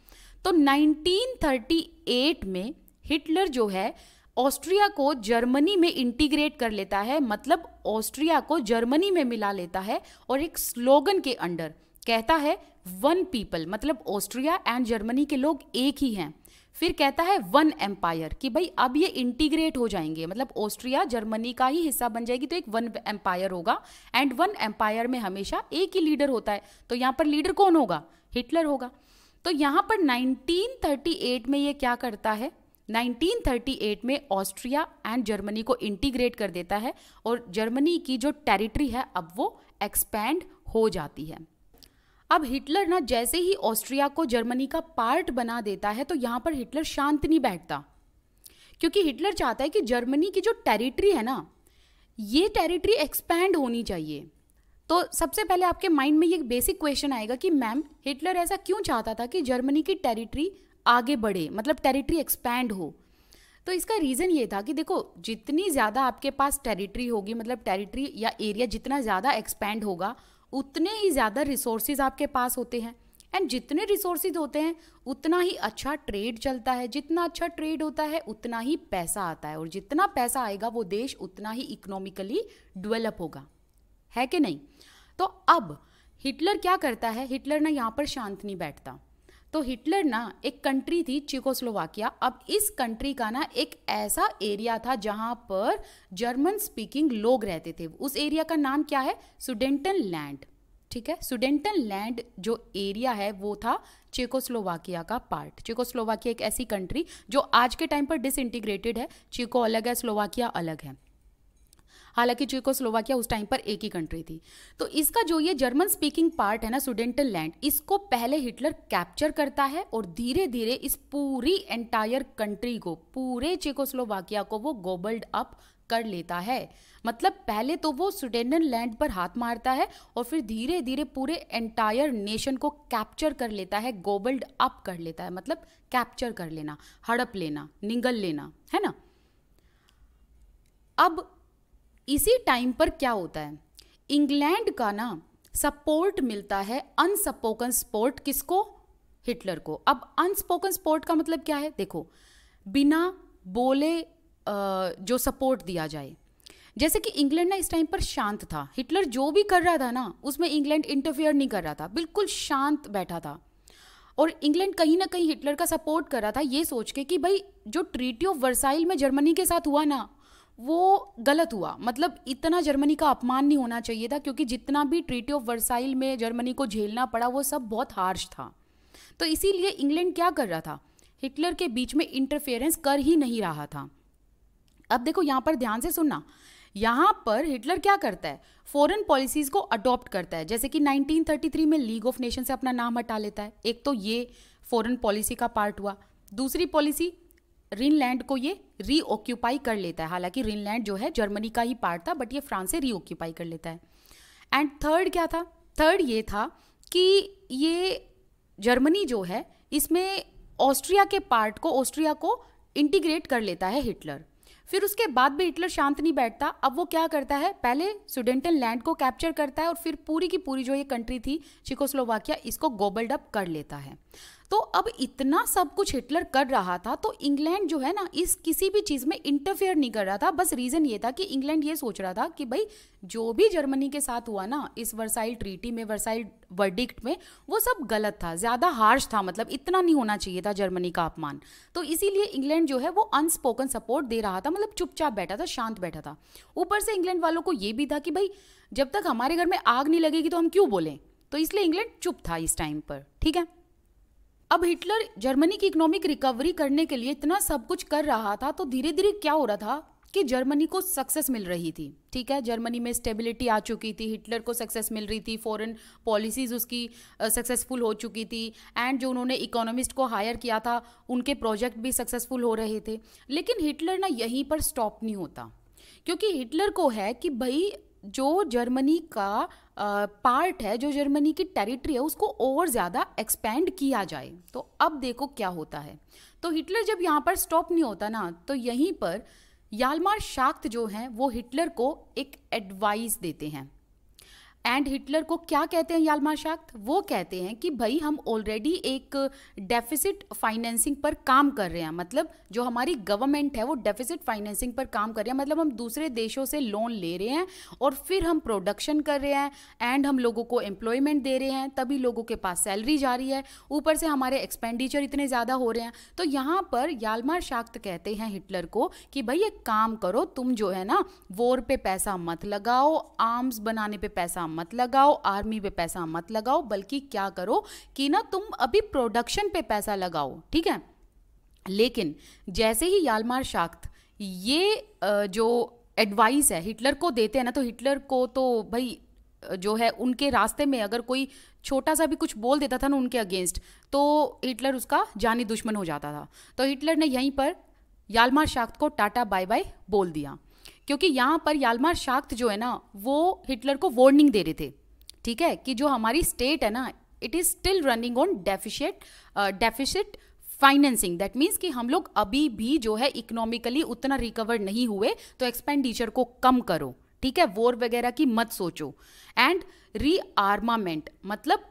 तो 1938 में हिटलर जो है ऑस्ट्रिया को जर्मनी में इंटीग्रेट कर लेता है, मतलब ऑस्ट्रिया को जर्मनी में मिला लेता है, और एक स्लोगन के अंडर कहता है वन पीपल, मतलब ऑस्ट्रिया एंड जर्मनी के लोग एक ही हैं। फिर कहता है वन एम्पायर, कि भाई अब ये इंटीग्रेट हो जाएंगे, मतलब ऑस्ट्रिया जर्मनी का ही हिस्सा बन जाएगी, तो एक वन एम्पायर होगा, एंड वन एम्पायर में हमेशा एक ही लीडर होता है। तो यहाँ पर लीडर कौन होगा, हिटलर होगा। तो यहाँ पर 1938 में ये क्या करता है, 1938 में ऑस्ट्रिया एंड जर्मनी को इंटीग्रेट कर देता है, और जर्मनी की जो टेरिटरी है अब वो एक्सपैंड हो जाती है। अब हिटलर ना जैसे ही ऑस्ट्रिया को जर्मनी का पार्ट बना देता है, तो यहाँ पर हिटलर शांत नहीं बैठता, क्योंकि हिटलर चाहता है कि जर्मनी की जो टेरिटरी है ना ये टेरिटरी एक्सपैंड होनी चाहिए। तो सबसे पहले आपके माइंड में ये बेसिक क्वेश्चन आएगा कि मैम हिटलर ऐसा क्यों चाहता था कि जर्मनी की टेरिटरी आगे बढ़े, मतलब टेरिटरी एक्सपैंड हो। तो इसका रीज़न ये था कि देखो जितनी ज़्यादा आपके पास टेरिटरी होगी, मतलब टेरिटरी या एरिया जितना ज़्यादा एक्सपैंड होगा उतने ही ज़्यादा रिसोर्सेज आपके पास होते हैं, एंड जितने रिसोर्सेज होते हैं उतना ही अच्छा ट्रेड चलता है, जितना अच्छा ट्रेड होता है उतना ही पैसा आता है, और जितना पैसा आएगा वो देश उतना ही इकोनॉमिकली डेवलप होगा, है कि नहीं। तो अब हिटलर क्या करता है, हिटलर ना यहाँ पर शांत नहीं बैठता। तो हिटलर ना एक कंट्री थी चेकोस्लोवाकिया, अब इस कंट्री का ना एक ऐसा एरिया था जहां पर जर्मन स्पीकिंग लोग रहते थे, उस एरिया का नाम क्या है, सुडेंटनलैंड, ठीक है। सुडेंटनलैंड जो एरिया है वो था चेकोस्लोवाकिया का पार्ट। चेकोस्लोवाकिया एक ऐसी कंट्री जो आज के टाइम पर डिसइंटीग्रेटेड है, चेको अलग है, स्लोवाकिया अलग है, हालांकि चेकोस्लोवाकिया उस टाइम पर एक ही कंट्री थी। तो इसका जो ये जर्मन स्पीकिंग पार्ट है ना सुडेंटनलैंड, इसको पहले हिटलर कैप्चर करता है, और धीरे धीरे इस पूरी एंटायर कंट्री को, पूरे चेकोस्लोवाकिया को वो गोबल्ड अप कर लेता है। मतलब पहले तो वो सुडेंटनलैंड पर हाथ मारता है, और फिर धीरे धीरे पूरे एंटायर नेशन को कैप्चर कर लेता है, गोबल्ड अप कर लेता है, मतलब कैप्चर कर लेना, हड़प लेना, निगल लेना, है ना। अब इसी टाइम पर क्या होता है, इंग्लैंड का ना सपोर्ट मिलता है, अनस्पोकन सपोर्ट, किसको? हिटलर को। अब अनस्पोकन सपोर्ट का मतलब क्या है? देखो, बिना बोले जो सपोर्ट दिया जाए। जैसे कि इंग्लैंड ना इस टाइम पर शांत था, हिटलर जो भी कर रहा था ना उसमें इंग्लैंड इंटरफियर नहीं कर रहा था, बिल्कुल शांत बैठा था। और इंग्लैंड कहीं ना कहीं हिटलर का सपोर्ट कर रहा था ये सोच के कि भाई जो ट्रीटी ऑफ वर्साइल में जर्मनी के साथ हुआ ना वो गलत हुआ, मतलब इतना जर्मनी का अपमान नहीं होना चाहिए था, क्योंकि जितना भी ट्रीटी ऑफ वर्साइल में जर्मनी को झेलना पड़ा वो सब बहुत हार्श था। तो इसीलिए इंग्लैंड क्या कर रहा था? हिटलर के बीच में इंटरफेरेंस कर ही नहीं रहा था। अब देखो यहाँ पर ध्यान से सुनना, यहाँ पर हिटलर क्या करता है? फॉरेन पॉलिसीज को अडॉप्ट करता है। जैसे कि 1933 में लीग ऑफ नेशन से अपना नाम हटा लेता है। एक तो ये फॉरेन पॉलिसी का पार्ट हुआ। दूसरी पॉलिसी, ग्रीनलैंड को ये रीऑक्यूपाई कर लेता है। हालांकि ग्रीनलैंड जो है जर्मनी का ही पार्ट था, बट ये फ्रांस से रीऑक्यूपाई कर लेता है। एंड थर्ड क्या था? थर्ड ये था कि ये जर्मनी जो है इसमें ऑस्ट्रिया के पार्ट को, ऑस्ट्रिया को इंटीग्रेट कर लेता है हिटलर। फिर उसके बाद भी हिटलर शांत नहीं बैठता। अब वो क्या करता है? पहले सुडेंटनलैंड को कैप्चर करता है और फिर पूरी की पूरी जो ये कंट्री थी चेकोस्लोवाकिया, इसको गोबल्ड अप कर लेता है। तो अब इतना सब कुछ हिटलर कर रहा था तो इंग्लैंड जो है ना इस किसी भी चीज़ में इंटरफेयर नहीं कर रहा था। बस रीज़न ये था कि इंग्लैंड ये सोच रहा था कि भाई जो भी जर्मनी के साथ हुआ ना इस वर्साइल ट्रीटी में, वर्साइल वर्डिक्ट में, वो सब गलत था, ज़्यादा हार्श था, मतलब इतना नहीं होना चाहिए था जर्मनी का अपमान। तो इसीलिए इंग्लैंड जो है वो अनस्पोकन सपोर्ट दे रहा था, मतलब चुपचाप बैठा था, शांत बैठा था। ऊपर से इंग्लैंड वालों को ये भी था कि भाई जब तक हमारे घर में आग नहीं लगेगी तो हम क्यों बोलें, तो इसलिए इंग्लैंड चुप था इस टाइम पर। ठीक है, अब हिटलर जर्मनी की इकोनॉमिक रिकवरी करने के लिए इतना सब कुछ कर रहा था, तो धीरे धीरे क्या हो रहा था कि जर्मनी को सक्सेस मिल रही थी। ठीक है, जर्मनी में स्टेबिलिटी आ चुकी थी, हिटलर को सक्सेस मिल रही थी, फॉरेन पॉलिसीज उसकी सक्सेसफुल हो चुकी थी, एंड जो उन्होंने इकोनॉमिस्ट को हायर किया था उनके प्रोजेक्ट भी सक्सेसफुल हो रहे थे। लेकिन हिटलर ना यहीं पर स्टॉप नहीं होता, क्योंकि हिटलर को है कि भाई जो जर्मनी का पार्ट है, जो जर्मनी की टेरिटरी है, उसको और ज़्यादा एक्सपेंड किया जाए। तो अब देखो क्या होता है। तो हिटलर जब यहाँ पर स्टॉप नहीं होता ना, तो यहीं पर याल्मार शाख्त जो हैं वो हिटलर को एक एडवाइस देते हैं। एंड हिटलर को क्या कहते हैं याल्मार शाख्त? वो कहते हैं कि भाई हम ऑलरेडी एक डेफिसिट फाइनेंसिंग पर काम कर रहे हैं, मतलब जो हमारी गवर्नमेंट है वो डेफिसिट फाइनेंसिंग पर काम कर रहे हैं, मतलब हम दूसरे देशों से लोन ले रहे हैं और फिर हम प्रोडक्शन कर रहे हैं एंड हम लोगों को एम्प्लॉयमेंट दे रहे हैं, तभी लोगों के पास सैलरी जा रही है, ऊपर से हमारे एक्सपेंडिचर इतने ज़्यादा हो रहे हैं। तो यहाँ पर याल्मार शाख्त कहते हैं हिटलर को कि भाई एक काम करो, तुम जो है ना वॉर पे पैसा मत लगाओ, आर्म्स बनाने पे पैसा मत लगाओ, आर्मी पे पैसा मत लगाओ, बल्कि क्या करो कि ना तुम अभी प्रोडक्शन पे पैसा लगाओ। ठीक है, लेकिन जैसे ही याल्मार शाख्त ये जो एडवाइस है हिटलर को देते हैं ना, तो हिटलर को तो भाई जो है उनके रास्ते में अगर कोई छोटा सा भी कुछ बोल देता था ना उनके अगेंस्ट, तो हिटलर उसका जानी दुश्मन हो जाता था। तो हिटलर ने यहीं पर याल्मार शाख्त को टाटा बाय बाय बोल दिया, क्योंकि यहाँ पर याल्मार शाख्त जो है ना वो हिटलर को वार्निंग दे रहे थे। ठीक है, कि जो हमारी स्टेट है ना it is still running on deficit financing. That means कि हम लोग अभी भी जो है इकोनॉमिकली उतना रिकवर नहीं हुए, तो एक्सपेंडिचर को कम करो। ठीक है, वॉर वगैरह की मत सोचो। एंड रीआर्मामेंट मतलब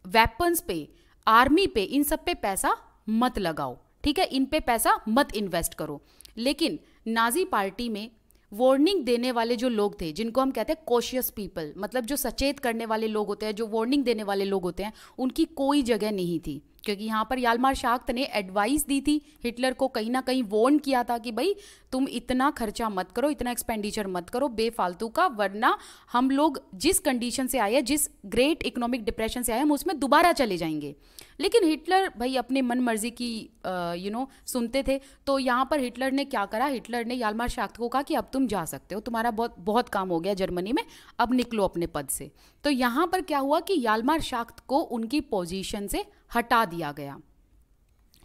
वेपन्स पे, आर्मी पे, इन सब पे पैसा मत लगाओ। ठीक है, इन पे पैसा मत इन्वेस्ट करो। लेकिन नाजी पार्टी में वार्निंग देने वाले जो लोग थे, जिनको हम कहते हैं कॉशियस पीपल, मतलब जो सचेत करने वाले लोग होते हैं, जो वार्निंग देने वाले लोग होते हैं, उनकी कोई जगह नहीं थी। क्योंकि यहाँ पर याल्मार शाख्त ने एडवाइस दी थी हिटलर को, कहीं ना कहीं वार्न किया था कि भाई तुम इतना खर्चा मत करो, इतना एक्सपेंडिचर मत करो बेफालतू का, वरना हम लोग जिस कंडीशन से आए हैं, जिस ग्रेट इकोनॉमिक डिप्रेशन से आए, हम उसमें दोबारा चले जाएंगे। लेकिन हिटलर भाई अपनी मन मर्जी की सुनते थे। तो यहाँ पर हिटलर ने क्या करा, हिटलर ने याल्मार शाख्त को कहा कि अब तुम जा सकते हो, तुम्हारा बहुत काम हो गया जर्मनी में, अब निकलो अपने पद से। तो यहाँ पर क्या हुआ कि याल्मार शाख्त को उनकी पोजीशन से हटा दिया गया।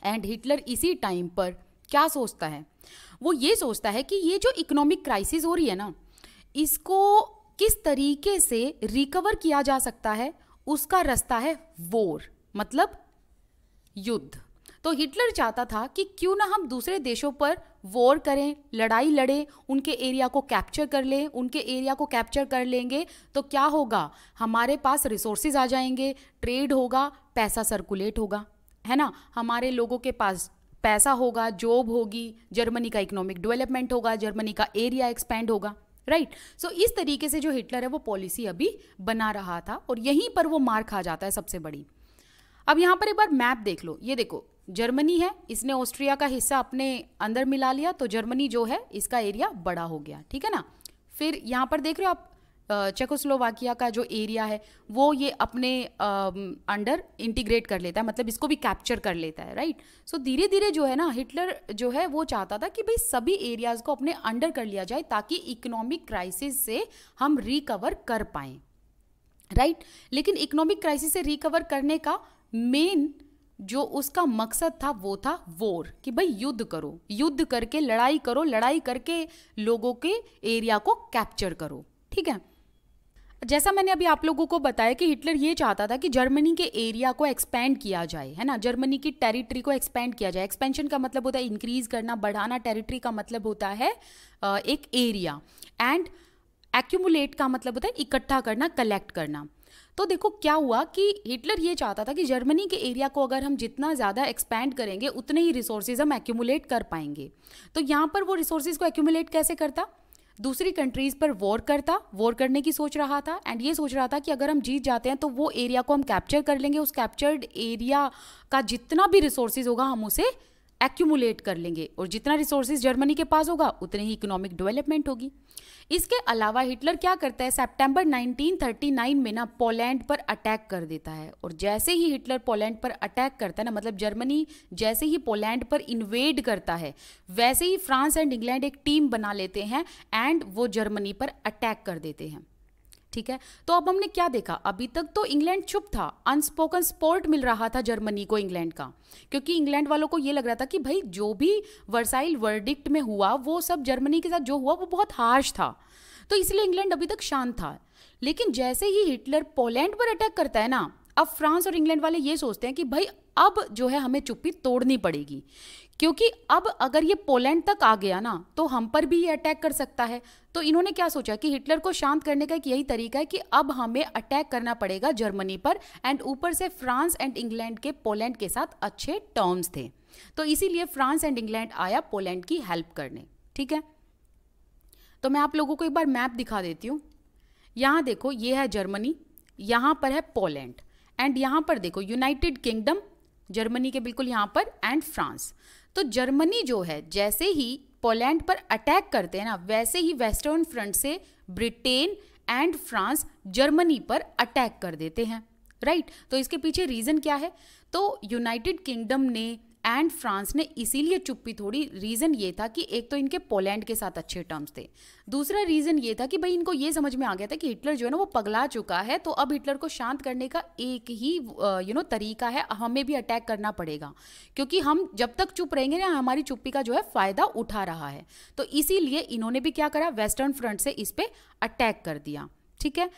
एंड हिटलर इसी टाइम पर क्या सोचता है, वो ये सोचता है कि ये जो इकोनॉमिक क्राइसिस हो रही है ना, इसको किस तरीके से रिकवर किया जा सकता है, उसका रास्ता है वॉर, मतलब युद्ध। तो हिटलर चाहता था कि क्यों ना हम दूसरे देशों पर वॉर करें, लड़ाई लड़ें, उनके एरिया को कैप्चर कर लें। उनके एरिया को कैप्चर कर लेंगे तो क्या होगा, हमारे पास रिसोर्सेज आ जाएंगे, ट्रेड होगा, पैसा सर्कुलेट होगा, है ना, हमारे लोगों के पास पैसा होगा, जॉब होगी, जर्मनी का इकोनॉमिक डेवलपमेंट होगा, जर्मनी का एरिया एक्सपेंड होगा, राइट। सो इस तरीके से जो हिटलर है वो पॉलिसी अभी बना रहा था और यहीं पर वो मार खा जाता है सबसे बड़ी। अब यहाँ पर एक बार मैप देख लो, ये देखो जर्मनी है, इसने ऑस्ट्रिया का हिस्सा अपने अंदर मिला लिया, तो जर्मनी जो है इसका एरिया बड़ा हो गया, ठीक है ना। फिर यहाँ पर देख रहे हो आप चेकोस्लोवाकिया का जो एरिया है वो ये अपने अंडर इंटीग्रेट कर लेता है, मतलब इसको भी कैप्चर कर लेता है, राइट। सो धीरे धीरे जो है ना हिटलर जो है वो चाहता था कि भाई सभी एरियाज को अपने अंडर कर लिया जाए ताकि इकोनॉमिक क्राइसिस से हम रिकवर कर पाएं, राइट। लेकिन इकोनॉमिक क्राइसिस से रिकवर करने का मेन जो उसका मकसद था वो था वॉर, कि भाई युद्ध करो, युद्ध करके लड़ाई करो, लड़ाई करके लोगों के एरिया को कैप्चर करो, ठीक है। जैसा मैंने अभी आप लोगों को बताया कि हिटलर ये चाहता था कि जर्मनी के एरिया को एक्सपेंड किया जाए, है ना, जर्मनी की टेरिटरी को एक्सपेंड किया जाए। एक्सपेंशन का मतलब होता है इंक्रीज करना, बढ़ाना, टेरिटरी का मतलब होता है एक एरिया, एंड एक्यूमुलेट का मतलब होता है इकट्ठा करना, कलेक्ट करना। तो देखो क्या हुआ कि हिटलर ये चाहता था कि जर्मनी के एरिया को अगर हम जितना ज़्यादा एक्सपैंड करेंगे उतने ही रिसोर्सेज हम एक्यूमुलेट कर पाएंगे। तो यहाँ पर वो रिसोर्सेज को एक्यूमुलेट कैसे करता, दूसरी कंट्रीज़ पर वॉर करता, वॉर करने की सोच रहा था, एंड ये सोच रहा था कि अगर हम जीत जाते हैं तो वो एरिया को हम कैप्चर कर लेंगे, उस कैप्चर्ड एरिया का जितना भी रिसोर्सेज होगा हम उसे एक्यूमुलेट कर लेंगे, और जितना रिसोर्सेज जर्मनी के पास होगा उतनी ही इकोनॉमिक डेवलपमेंट होगी। इसके अलावा हिटलर क्या करता है, सितंबर 1939 में ना पोलैंड पर अटैक कर देता है, और जैसे ही हिटलर पोलैंड पर अटैक करता है ना, मतलब जर्मनी जैसे ही पोलैंड पर इन्वेड करता है वैसे ही फ्रांस एंड इंग्लैंड एक टीम बना लेते हैं एंड वो जर्मनी पर अटैक कर देते हैं, ठीक है। तो अब हमने क्या देखा, अभी तक तो इंग्लैंड चुप था, अनस्पोकन सपोर्ट मिल रहा था जर्मनी को इंग्लैंड का, क्योंकि इंग्लैंड वालों को ये लग रहा था कि भाई जो भी वर्साइल वर्डिक्ट में हुआ वो सब जर्मनी के साथ जो हुआ वो बहुत हार्श था, तो इसलिए इंग्लैंड अभी तक शांत था। लेकिन जैसे ही हिटलर पोलैंड पर अटैक करता है ना, अब फ्रांस और इंग्लैंड वाले ये सोचते हैं कि भाई अब जो है हमें चुप्पी तोड़नी पड़ेगी, क्योंकि अब अगर ये पोलैंड तक आ गया ना तो हम पर भी ये अटैक कर सकता है। तो इन्होंने क्या सोचा कि हिटलर को शांत करने का एक यही तरीका है कि अब हमें अटैक करना पड़ेगा जर्मनी पर, एंड ऊपर से फ्रांस एंड इंग्लैंड के पोलैंड के साथ अच्छे टर्म्स थे, तो इसीलिए फ्रांस एंड इंग्लैंड आया पोलैंड की हेल्प करने, ठीक है। तो मैं आप लोगों को एक बार मैप दिखा देती हूँ। यहाँ देखो ये है जर्मनी, यहाँ पर है पोलैंड, एंड यहाँ पर देखो यूनाइटेड किंगडम, जर्मनी के बिल्कुल यहाँ पर, एंड फ्रांस। तो जर्मनी जो है जैसे ही पोलैंड पर अटैक करते हैं ना वैसे ही वेस्टर्न फ्रंट से ब्रिटेन एंड फ्रांस जर्मनी पर अटैक कर देते हैं, राइट। तो इसके पीछे रीज़न क्या है, तो यूनाइटेड किंगडम ने एंड फ्रांस ने इसीलिए चुप्पी तोड़ी, रीज़न ये था कि एक तो इनके पोलैंड के साथ अच्छे टर्म्स थे, दूसरा रीज़न ये था कि भाई इनको ये समझ में आ गया था कि हिटलर जो है ना वो पगला चुका है, तो अब हिटलर को शांत करने का एक ही तरीका है, हमें भी अटैक करना पड़ेगा, क्योंकि हम जब तक चुप रहेंगे ना हमारी चुप्पी का जो है फ़ायदा उठा रहा है। तो इसीलिए इन्होंने भी क्या करा, वेस्टर्न फ्रंट से इस पर अटैक कर दिया, ठीक है।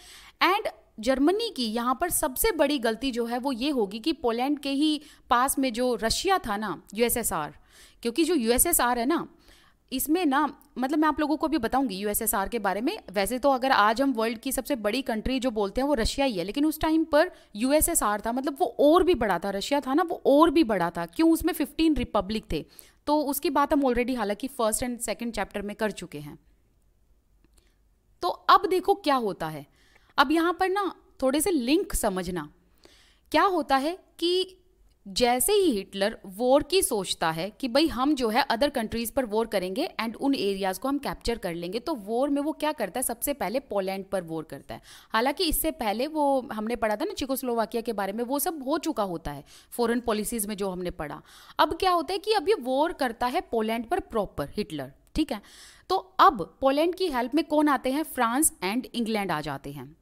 एंड जर्मनी की यहाँ पर सबसे बड़ी गलती जो है वो ये होगी कि पोलैंड के ही पास में जो रशिया था ना, यूएसएसआर, क्योंकि जो यूएसएसआर है ना इसमें ना, मतलब मैं आप लोगों को भी बताऊंगी यूएसएसआर के बारे में। वैसे तो अगर आज हम वर्ल्ड की सबसे बड़ी कंट्री जो बोलते हैं वो रशिया ही है, लेकिन उस टाइम पर यूएसएसआर था, मतलब वो और भी बड़ा था, रशिया था ना वो और भी बड़ा था। क्यों, उसमें 15 रिपब्लिक थे, तो उसकी बात हम ऑलरेडी हालांकि फर्स्ट एंड सेकेंड चैप्टर में कर चुके हैं। तो अब देखो क्या होता है, अब यहाँ पर ना थोड़े से लिंक समझना। क्या होता है कि जैसे ही हिटलर वॉर की सोचता है कि भाई हम जो है अदर कंट्रीज पर वॉर करेंगे एंड उन एरियाज को हम कैप्चर कर लेंगे, तो वॉर में वो क्या करता है, सबसे पहले पोलैंड पर वॉर करता है। हालांकि इससे पहले वो हमने पढ़ा था ना चेकोस्लोवाकिया के बारे में, वो सब हो चुका होता है फॉरेन पॉलिसीज में जो हमने पढ़ा। अब क्या होता है कि अब ये वॉर करता है पोलैंड पर प्रॉपर हिटलर, ठीक है। तो अब पोलैंड की हेल्प में कौन आते हैं, फ्रांस एंड इंग्लैंड आ जाते हैं।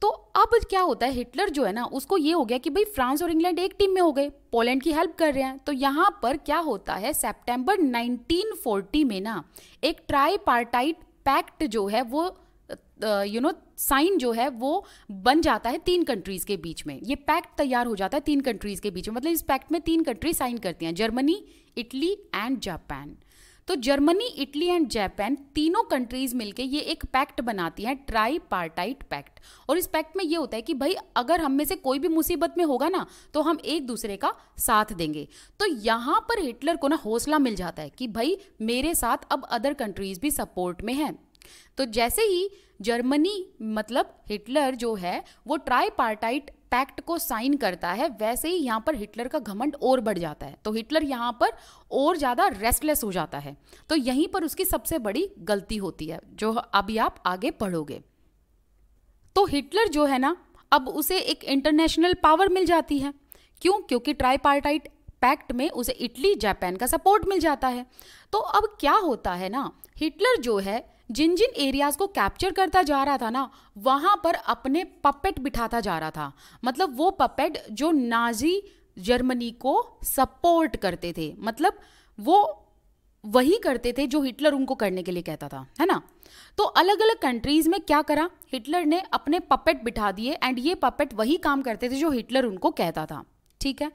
तो अब क्या होता है, हिटलर जो है ना उसको ये हो गया कि भाई फ्रांस और इंग्लैंड एक टीम में हो गए, पोलैंड की हेल्प कर रहे हैं। तो यहाँ पर क्या होता है, सितंबर 1940 में ना एक ट्राईपार्टाइट पैक्ट जो है वो साइन जो है वो बन जाता है 3 कंट्रीज के बीच में। ये पैक्ट तैयार हो जाता है 3 कंट्रीज के बीच में, मतलब इस पैक्ट में 3 कंट्री साइन करती हैं, जर्मनी, इटली एंड जापान। तो जर्मनी, इटली एंड जापान तीनों कंट्रीज मिलके ये एक पैक्ट बनाती हैं, ट्राईपार्टाइट पैक्ट। और इस पैक्ट में ये होता है कि भाई अगर हम में से कोई भी मुसीबत में होगा ना तो हम एक दूसरे का साथ देंगे। तो यहाँ पर हिटलर को ना हौसला मिल जाता है कि भाई मेरे साथ अब अदर कंट्रीज भी सपोर्ट में हैं। तो जैसे ही जर्मनी मतलब हिटलर जो है वो ट्राईपार्टाइट पैक्ट को साइन करता है, वैसे ही यहाँ पर हिटलर का घमंड और बढ़ जाता है। तो हिटलर यहाँ पर और ज़्यादा रेस्टलेस हो जाता है। तो यहीं पर उसकी सबसे बड़ी गलती होती है जो अभी आप आगे पढ़ोगे। तो हिटलर जो है ना अब उसे एक इंटरनेशनल पावर मिल जाती है। क्यों? क्योंकि ट्राईपार्टाइट पैक्ट में उसे इटली, जापान का सपोर्ट मिल जाता है। तो अब क्या होता है ना, हिटलर जो है जिन जिन एरियाज को कैप्चर करता जा रहा था ना वहां पर अपने पपेट बिठाता जा रहा था। मतलब वो पपेट जो नाजी जर्मनी को सपोर्ट करते थे, मतलब वो वही करते थे जो हिटलर उनको करने के लिए कहता था, है ना। तो अलग अलग कंट्रीज में क्या करा, हिटलर ने अपने पपेट बिठा दिए एंड ये पपेट वही काम करते थे जो हिटलर उनको कहता था। ठीक है,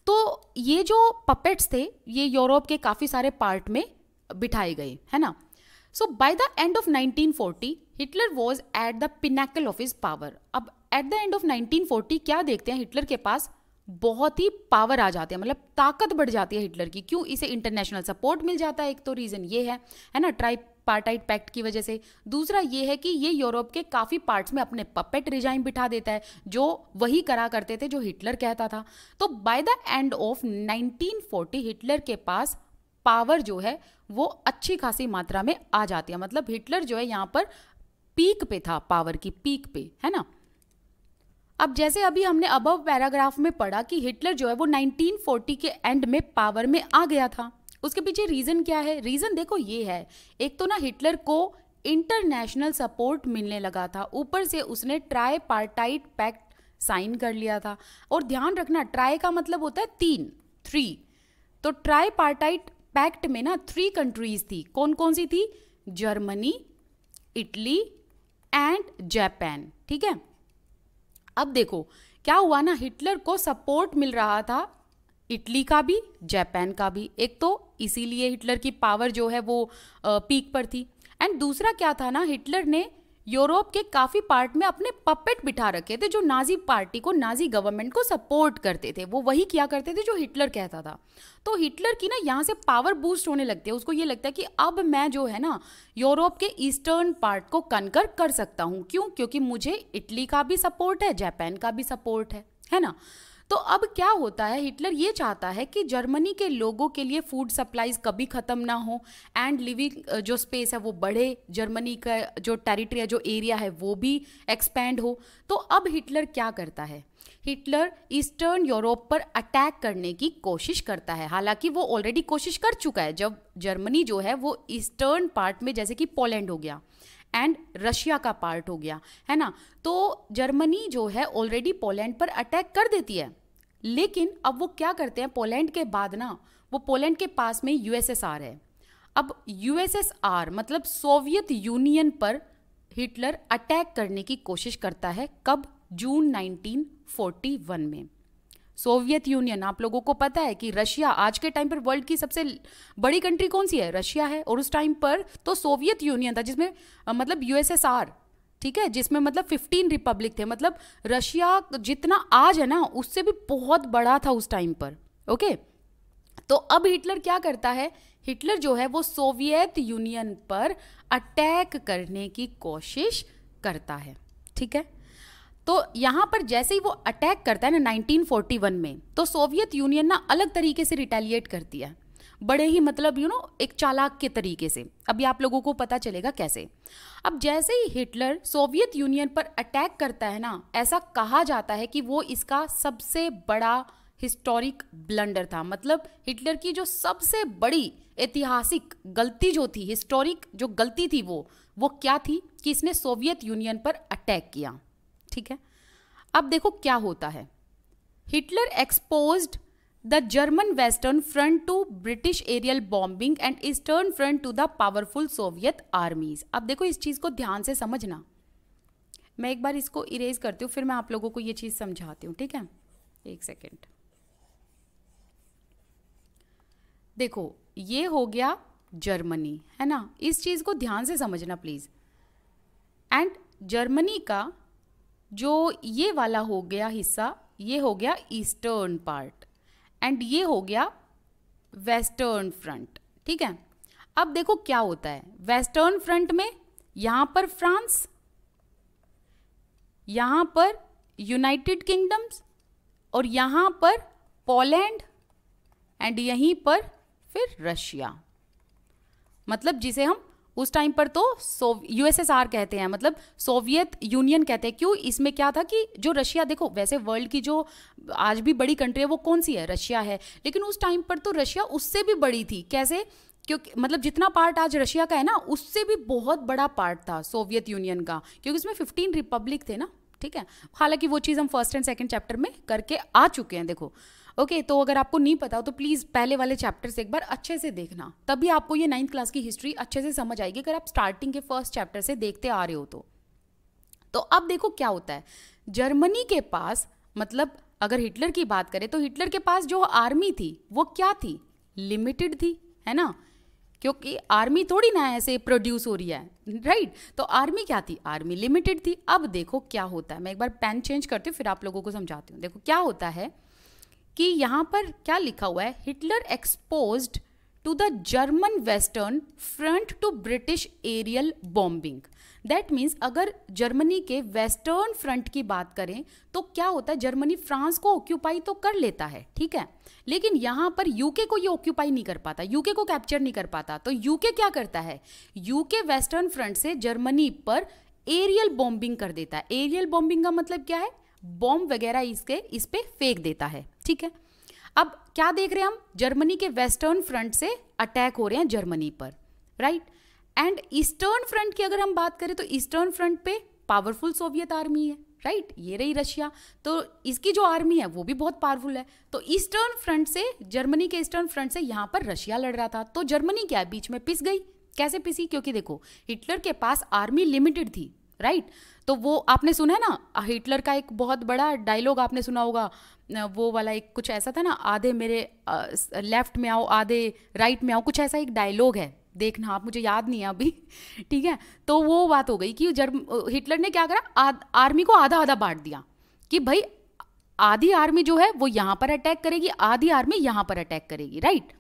तो ये जो पपेट्स थे ये यूरोप के काफी सारे पार्ट में बिठाए गए, है ना। So by the end of 1940, Hitler was at the pinnacle of his power. अब at the end of 1940 क्या देखते हैं, हिटलर के पास बहुत ही पावर आ जाती है, मतलब ताकत बढ़ जाती है हिटलर की। क्यों? इसे इंटरनेशनल सपोर्ट मिल जाता है, एक तो रीजन ये है ना, ट्राईपार्टाइट पैक्ट की वजह से। दूसरा ये है कि ये यूरोप के काफी पार्ट्स में अपने पपेट रिजाइम बिठा देता है जो वही करा करते थे जो हिटलर कहता था। तो by the end of 1940 Hitler के पास पावर जो है वो अच्छी खासी मात्रा में आ जाती है। मतलब हिटलर जो है यहाँ पर पीक पे था, पावर की पीक पे, है ना। अब जैसे अभी हमने अबव पैराग्राफ में पढ़ा कि हिटलर जो है वो 1940 के एंड में पावर में आ गया था। उसके पीछे रीजन क्या है? रीजन देखो ये है, एक तो ना हिटलर को इंटरनेशनल सपोर्ट मिलने लगा था, ऊपर से उसने ट्राईपार्टाइट पैक्ट साइन कर लिया था। और ध्यान रखना ट्राई का मतलब होता है 3। तो ट्राईपार्टाइट पैक्ट में ना 3 कंट्रीज थी। कौन कौन सी थी? Germany, Italy and Japan. ठीक है, अब देखो क्या हुआ ना, हिटलर को सपोर्ट मिल रहा था इटली का भी, जापान का भी। एक तो इसीलिए हिटलर की पावर जो है वो पीक पर थी, एंड दूसरा क्या था ना, हिटलर ने यूरोप के काफी पार्ट में अपने पपेट बिठा रखे थे जो नाजी पार्टी को, नाजी गवर्नमेंट को सपोर्ट करते थे। वो वही किया करते थे जो हिटलर कहता था। तो हिटलर की ना यहाँ से पावर बूस्ट होने लगती है। उसको ये लगता है कि अब मैं जो है ना यूरोप के ईस्टर्न पार्ट को कनकर कर सकता हूँ। क्यों? क्योंकि मुझे इटली का भी सपोर्ट है, जापान का भी सपोर्ट है ना। तो अब क्या होता है, हिटलर ये चाहता है कि जर्मनी के लोगों के लिए फूड सप्लाईज कभी ख़त्म ना हो एंड लिविंग जो स्पेस है वो बढ़े, जर्मनी का जो टेरिटरी है, जो एरिया है वो भी एक्सपैंड हो। तो अब हिटलर क्या करता है, हिटलर ईस्टर्न यूरोप पर अटैक करने की कोशिश करता है। हालांकि वो ऑलरेडी कोशिश कर चुका है जब जर्मनी जो है वो ईस्टर्न पार्ट में, जैसे कि पोलैंड हो गया एंड रशिया का पार्ट हो गया, है ना। तो जर्मनी जो है ऑलरेडी पोलैंड पर अटैक कर देती है। लेकिन अब वो क्या करते हैं, पोलैंड के बाद ना वो पोलैंड के पास में यूएसएसआर है। अब यूएसएसआर मतलब सोवियत यूनियन पर हिटलर अटैक करने की कोशिश करता है। कब? जून 1941 में। सोवियत यूनियन, आप लोगों को पता है कि रशिया आज के टाइम पर वर्ल्ड की सबसे बड़ी कंट्री कौन सी है? रशिया है। और उस टाइम पर तो सोवियत यूनियन था जिसमें मतलब यूएसएसआर, ठीक है, जिसमें मतलब 15 रिपब्लिक थे। मतलब रशिया जितना आज है ना उससे भी बहुत बड़ा था उस टाइम पर। ओके, तो अब हिटलर क्या करता है, हिटलर जो है वो सोवियत यूनियन पर अटैक करने की कोशिश करता है। ठीक है, तो यहाँ पर जैसे ही वो अटैक करता है ना 1941 में, तो सोवियत यूनियन ना अलग तरीके से रिटेलिएट करती है, बड़े ही मतलब एक चालाक के तरीके से। अभी आप लोगों को पता चलेगा कैसे। अब जैसे ही हिटलर सोवियत यूनियन पर अटैक करता है ना, ऐसा कहा जाता है कि वो इसका सबसे बड़ा हिस्टोरिक ब्लंडर था। मतलब हिटलर की जो सबसे बड़ी ऐतिहासिक गलती जो थी, हिस्टोरिक जो गलती थी वो क्या थी कि इसने सोवियत यूनियन पर अटैक किया। ठीक है, अब देखो क्या होता है, Hitler exposed the German Western Front to British aerial bombing and Eastern Front to the powerful Soviet armies। अब देखो इस चीज़ को ध्यान से समझना, मैं एक बार इसको इरेज करती हूँ फिर मैं आप लोगों को ये चीज़ समझाती हूँ। ठीक है, एक सेकेंड। देखो ये हो गया जर्मनी, है ना। इस चीज़ को ध्यान से समझना प्लीज़। एंड जर्मनी का जो ये वाला हो गया हिस्सा, ये हो गया ईस्टर्न पार्ट, एंड ये हो गया वेस्टर्न फ्रंट, ठीक है। अब देखो क्या होता है वेस्टर्न फ्रंट में, यहां पर फ्रांस, यहां पर यूनाइटेड किंगडम्स, और यहां पर पोलैंड, एंड यहीं पर फिर रशिया। मतलब जिसे हम उस टाइम पर तो यूएसएसआर कहते हैं, मतलब सोवियत यूनियन कहते हैं। क्यों? इसमें क्या था कि जो रशिया, देखो वैसे वर्ल्ड की जो आज भी बड़ी कंट्री है वो कौन सी है? रशिया है। लेकिन उस टाइम पर तो रशिया उससे भी बड़ी थी। कैसे? क्योंकि मतलब जितना पार्ट आज रशिया का है ना, उससे भी बहुत बड़ा पार्ट था सोवियत यूनियन का, क्योंकि उसमें 15 रिपब्लिक थे ना, ठीक है। हालांकि वो चीज़ हम फर्स्ट एंड सेकंड चैप्टर में करके आ चुके हैं, देखो। ओके, तो अगर आपको नहीं पता हो तो प्लीज़ पहले वाले चैप्टर से एक बार अच्छे से देखना, तभी आपको ये 9th क्लास की हिस्ट्री अच्छे से समझ आएगी, अगर आप स्टार्टिंग के फर्स्ट चैप्टर से देखते आ रहे हो तो अब देखो क्या होता है जर्मनी के पास, मतलब अगर हिटलर की बात करें तो हिटलर के पास जो आर्मी थी वो क्या थी? लिमिटेड थी, है ना, क्योंकि आर्मी थोड़ी ना ऐसे प्रोड्यूस हो रही है, राइट। तो आर्मी क्या थी? आर्मी लिमिटेड थी। अब देखो क्या होता है, मैं एक बार पेन चेंज करती हूँ फिर आप लोगों को समझाती हूँ। देखो क्या होता है कि यहाँ पर क्या लिखा हुआ है, Hitler exposed to the German western front to British aerial bombing. That means अगर जर्मनी के वेस्टर्न फ्रंट की बात करें तो क्या होता है, जर्मनी फ्रांस को ऑक्यूपाई तो कर लेता है, ठीक है, लेकिन यहाँ पर यूके को ये ऑक्यूपाई नहीं कर पाता, यूके को कैप्चर नहीं कर पाता। तो यूके क्या करता है, यूके वेस्टर्न फ्रंट से जर्मनी पर एरियल बॉम्बिंग कर देता है। एरियल बॉम्बिंग का मतलब क्या है? बॉम्ब वगैरह इस पे फेंक देता है, ठीक है। अब क्या देख रहे हैं हम, जर्मनी के वेस्टर्न फ्रंट से अटैक हो रहे हैं जर्मनी पर, राइट। एंड ईस्टर्न फ्रंट की अगर हम बात करें तो ईस्टर्न फ्रंट पे पावरफुल सोवियत आर्मी है, राइट, ये रही रशिया, तो इसकी जो आर्मी है वो भी बहुत पावरफुल है। तो ईस्टर्न फ्रंट से, जर्मनी के ईस्टर्न फ्रंट से यहाँ पर रशिया लड़ रहा था, तो जर्मनी क्या है, बीच में पिस गई। कैसे पिसी? क्योंकि देखो हिटलर के पास आर्मी लिमिटेड थी, राइट। तो वो आपने सुना है ना, हिटलर का एक बहुत बड़ा डायलॉग आपने सुना होगा, वो वाला एक कुछ ऐसा था ना, आधे मेरे लेफ्ट में आओ आधे राइट में आओ, कुछ ऐसा एक डायलॉग है, देखना आप, मुझे याद नहीं है अभी, ठीक है। तो वो बात हो गई कि हिटलर ने क्या करा, आर्मी को आधा आधा बांट दिया कि भाई आधी आर्मी जो है वो यहाँ पर अटैक करेगी, आधी आर्मी यहाँ पर अटैक करेगी, राइट।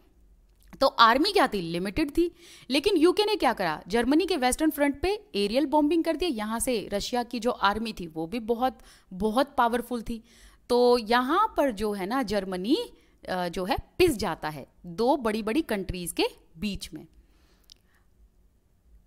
तो आर्मी क्या थी? लिमिटेड थी। लेकिन यूके ने क्या करा, जर्मनी के वेस्टर्न फ्रंट पे एरियल बॉम्बिंग कर दिया, यहाँ से रशिया की जो आर्मी थी वो भी बहुत बहुत पावरफुल थी। तो यहाँ पर जो है ना जर्मनी जो है पिस जाता है दो बड़ी बड़ी कंट्रीज के बीच में।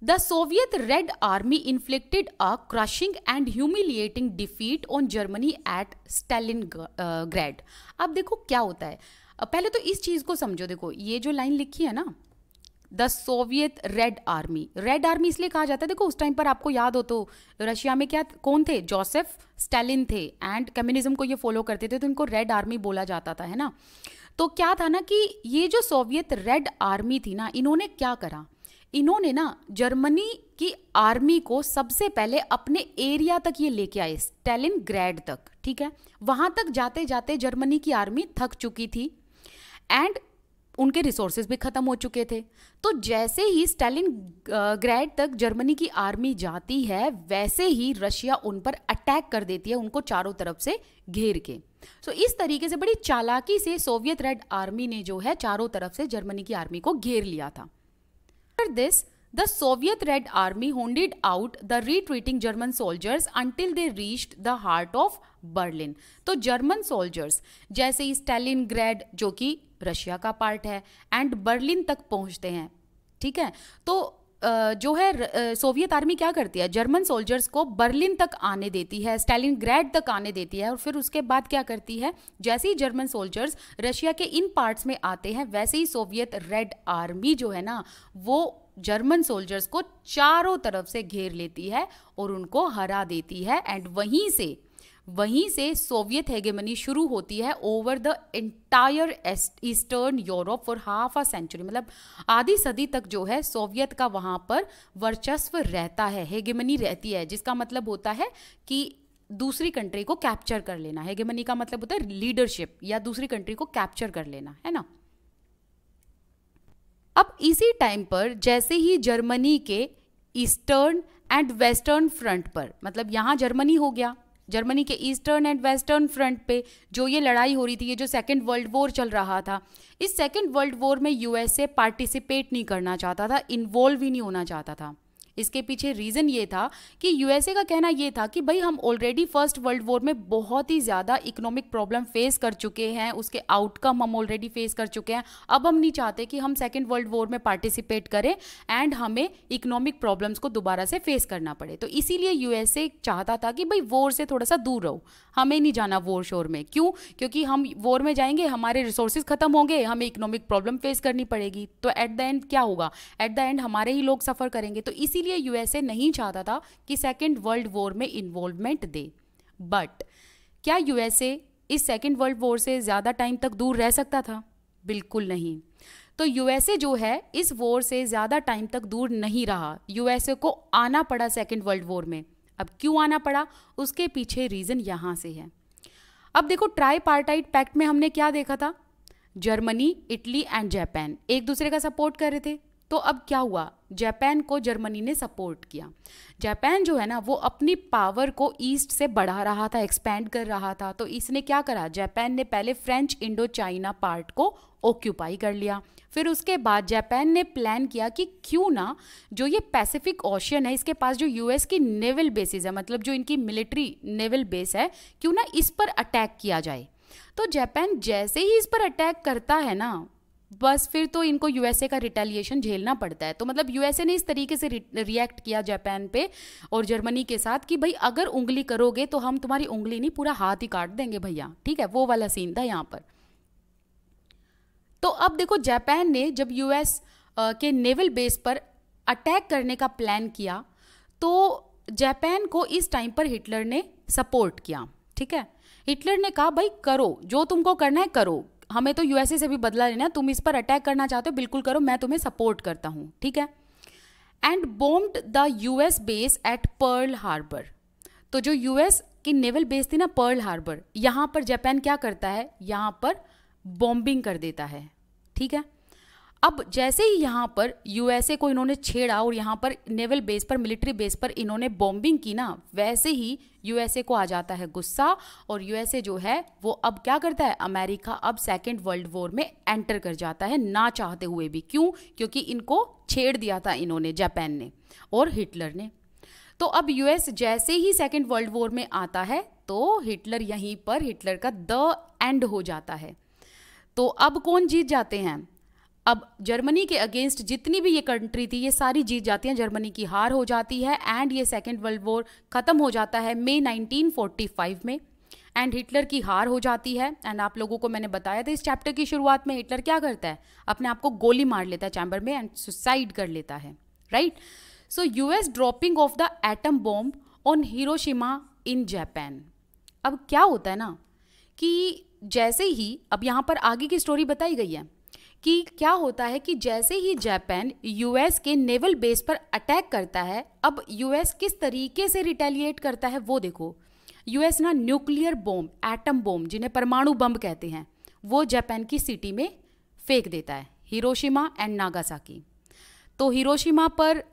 The Soviet Red Army inflicted a crushing and humiliating defeat on Germany at Stalingrad। अब देखो क्या होता है, पहले तो इस चीज को समझो। देखो ये जो लाइन लिखी है ना, the Soviet red army, red army इसलिए कहा जाता है, देखो उस टाइम पर आपको याद हो तो रशिया में क्या कौन थे, जोसेफ स्टालिन थे, एंड कम्युनिज्म को ये फॉलो करते थे, तो इनको रेड आर्मी बोला जाता था, है ना। तो क्या था ना कि ये जो सोवियत रेड आर्मी थी ना, इन्होंने क्या करा, इन्होंने ना जर्मनी की आर्मी को सबसे पहले अपने एरिया तक ये लेके आए, स्टालिनग्राड तक, ठीक है। वहां तक जाते जाते जर्मनी की आर्मी थक चुकी थी एंड उनके रिसोर्सेज भी खत्म हो चुके थे। तो जैसे ही स्टालिनग्राड तक जर्मनी की आर्मी जाती है, वैसे ही रशिया उन पर अटैक कर देती है, उनको चारों तरफ से घेर के। सो इस तरीके से बड़ी चालाकी से सोवियत रेड आर्मी ने जो है चारों तरफ से जर्मनी की आर्मी को घेर लिया था। After this, the Soviet Red Army hounded out the retreating German soldiers until they reached the heart of Berlin। तो जर्मन सोल्जर्स जैसे ही स्टालिनग्राड जो कि रशिया का पार्ट है एंड बर्लिन तक पहुंचते हैं, ठीक है। तो जो है सोवियत आर्मी क्या करती है, जर्मन सोल्जर्स को बर्लिन तक आने देती है, स्टालिनग्राड तक आने देती है, और फिर उसके बाद क्या करती है, जैसे ही जर्मन सोल्जर्स रशिया के इन पार्ट्स में आते हैं, वैसे ही सोवियत रेड आर्मी जो है ना वो जर्मन सोल्जर्स को चारों तरफ से घेर लेती है और उनको हरा देती है। एंड वहीं से सोवियत हेगेमनी शुरू होती है over the entire eastern Europe for half a century. मतलब आधी सदी तक जो है सोवियत का वहां पर वर्चस्व रहता है, हेगेमनी रहती है, जिसका मतलब होता है कि दूसरी कंट्री को कैप्चर कर लेना। हेगेमनी का मतलब होता है लीडरशिप या दूसरी कंट्री को कैप्चर कर लेना, है ना। अब इसी टाइम पर जैसे ही जर्मनी के ईस्टर्न एंड वेस्टर्न फ्रंट पर, मतलब यहाँ जर्मनी हो गया, जर्मनी के ईस्टर्न एंड वेस्टर्न फ्रंट पे जो ये लड़ाई हो रही थी, ये जो सेकेंड वर्ल्ड वॉर चल रहा था, इस सेकेंड वर्ल्ड वॉर में यूएसए पार्टिसिपेट नहीं करना चाहता था, इन्वॉल्व ही नहीं होना चाहता था। इसके पीछे रीज़न ये था कि यूएसए का कहना ये था कि भाई हम ऑलरेडी फर्स्ट वर्ल्ड वॉर में बहुत ही ज़्यादा इकोनॉमिक प्रॉब्लम फेस कर चुके हैं, उसके आउटकम हम ऑलरेडी फेस कर चुके हैं, अब हम नहीं चाहते कि हम सेकेंड वर्ल्ड वॉर में पार्टिसिपेट करें एंड हमें इकोनॉमिक प्रॉब्लम्स को दोबारा से फेस करना पड़े। तो इसीलिए यूएसए चाहता था कि भाई वॉर से थोड़ा सा दूर रहो, हमें नहीं जाना वॉर शोर में। क्यों? क्योंकि हम वॉर में जाएंगे, हमारे रिसोर्सेज खत्म होंगे, हमें इकोनॉमिक प्रॉब्लम फेस करनी पड़ेगी, तो एट द एंड क्या होगा? एट द एंड हमारे ही लोग सफ़र करेंगे। तो इसीलिए यूएसए नहीं चाहता था कि सेकेंड वर्ल्ड वॉर में इन्वॉल्वमेंट दे। बट क्या यूएसए इस सेकेंड वर्ल्ड वॉर से ज़्यादा टाइम तक दूर रह सकता था? बिल्कुल नहीं। तो यूएसए जो है इस वॉर से ज़्यादा टाइम तक दूर नहीं रहा, यूएसए को आना पड़ा सेकेंड वर्ल्ड वॉर में। अब क्यों आना पड़ा? उसके पीछे रीज़न यहाँ से है। अब देखो, ट्राईपार्टाइट पैक्ट में हमने क्या देखा था? जर्मनी, इटली एंड जापान एक दूसरे का सपोर्ट कर रहे थे। तो अब क्या हुआ? जापान को जर्मनी ने सपोर्ट किया। जापान जो है ना वो अपनी पावर को ईस्ट से बढ़ा रहा था, एक्सपैंड कर रहा था। तो इसने क्या करा? जापान ने पहले फ्रेंच इंडो चाइना पार्ट को ऑक्यूपाई कर लिया। फिर उसके बाद जापान ने प्लान किया कि क्यों ना जो ये पैसिफिक ओशियन है, इसके पास जो यूएस की नेवल बेसिस है, मतलब जो इनकी मिलिट्री नेवल बेस है, क्यों ना इस पर अटैक किया जाए। तो जापान जैसे ही इस पर अटैक करता है ना, बस फिर तो इनको यूएसए का रिटेलिएशन झेलना पड़ता है। तो मतलब यूएसए ने इस तरीके से रिएक्ट किया जापान पे और जर्मनी के साथ कि भाई अगर उंगली करोगे तो हम तुम्हारी उंगली नहीं, पूरा हाथ ही काट देंगे भैया, ठीक है? वो वाला सीन था यहाँ पर। तो अब देखो, जापान ने जब यूएस के नेवल बेस पर अटैक करने का प्लान किया तो जापान को इस टाइम पर हिटलर ने सपोर्ट किया, ठीक है? हिटलर ने कहा भाई करो, जो तुमको करना है करो, हमें तो यूएसए से भी बदला लेना, तुम इस पर अटैक करना चाहते हो बिल्कुल करो, मैं तुम्हें सपोर्ट करता हूँ, ठीक है? And bombed the US base at Pearl Harbor. तो जो यूएस की नेवल बेस थी ना पर्ल हार्बर, यहाँ पर जापान क्या करता है? यहाँ पर बॉम्बिंग कर देता है, ठीक है? अब जैसे ही यहाँ पर यूएसए को इन्होंने छेड़ा और यहाँ पर नेवल बेस पर, मिलिट्री बेस पर इन्होंने बॉम्बिंग की ना, वैसे ही यूएसए को आ जाता है गुस्सा और यूएसए जो है वो अब क्या करता है? अमेरिका अब सेकेंड वर्ल्ड वॉर में एंटर कर जाता है, ना चाहते हुए भी। क्यों? क्योंकि इनको छेड़ दिया था इन्होंने, जापान ने और हिटलर ने। तो अब यूएस जैसे ही सेकेंड वर्ल्ड वॉर में आता है तो हिटलर यहीं पर, हिटलर का द एंड हो जाता है। तो अब कौन जीत जाते हैं? अब जर्मनी के अगेंस्ट जितनी भी ये कंट्री थी ये सारी जीत जाती हैं, जर्मनी की हार हो जाती है एंड ये सेकेंड वर्ल्ड वॉर ख़त्म हो जाता है मई 1945 में एंड हिटलर की हार हो जाती है। एंड आप लोगों को मैंने बताया था इस चैप्टर की शुरुआत में, हिटलर क्या करता है? अपने आप को गोली मार लेता है चैम्बर में एंड सुसाइड कर लेता है, right? So US dropping of the atom bomb on Hiroshima in Japan. अब क्या होता है ना कि जैसे ही, अब यहाँ पर आगे की स्टोरी बताई गई है कि क्या होता है कि जैसे ही जापान यूएस के नेवल बेस पर अटैक करता है, अब यूएस किस तरीके से रिटेलिएट करता है वो देखो। यूएस ना न्यूक्लियर बॉम्ब, एटम बॉम्ब, जिन्हें परमाणु बम कहते हैं, वो जापान की सिटी में फेंक देता है, हिरोशिमा एंड नागासाकी। तो हिरोशिमा पर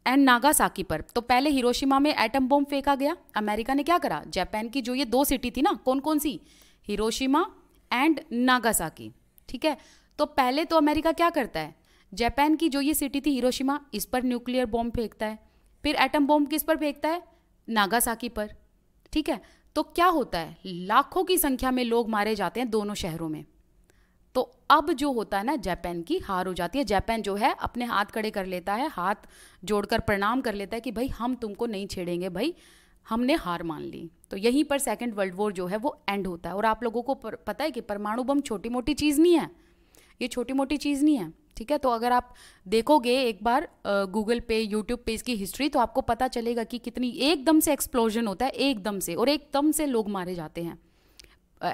एंड नागासाकी पर, तो पहले हिरोशिमा में एटम बॉम्ब फेंका गया, अमेरिका ने क्या करा? जापान की जो ये दो सिटी थी ना, कौन कौन सी? हिरोशिमा एंड नागासाकी, ठीक है? तो पहले तो अमेरिका क्या करता है? जापान की जो ये सिटी थी हिरोशिमा, इस पर न्यूक्लियर बॉम्ब फेंकता है, फिर एटम बॉम्ब किस पर फेंकता है? नागासाकी पर, ठीक है? तो क्या होता है? लाखों की संख्या में लोग मारे जाते हैं दोनों शहरों में। तो अब जो होता है ना, जापान की हार हो जाती है। जापान जो है अपने हाथ खड़े कर लेता है, हाथ जोड़कर प्रणाम कर लेता है कि भाई हम तुमको नहीं छेड़ेंगे, भाई हमने हार मान ली। तो यहीं पर सेकेंड वर्ल्ड वॉर जो है वो एंड होता है। और आप लोगों को पता है कि परमाणु बम छोटी मोटी चीज़ नहीं है, ये छोटी मोटी चीज़ नहीं है, ठीक है? तो अगर आप देखोगे एक बार गूगल पे, यूट्यूब पे इसकी हिस्ट्री, तो आपको पता चलेगा कि कितनी एकदम से एक्सप्लोजन होता है, एकदम से, और एकदम से लोग मारे जाते हैं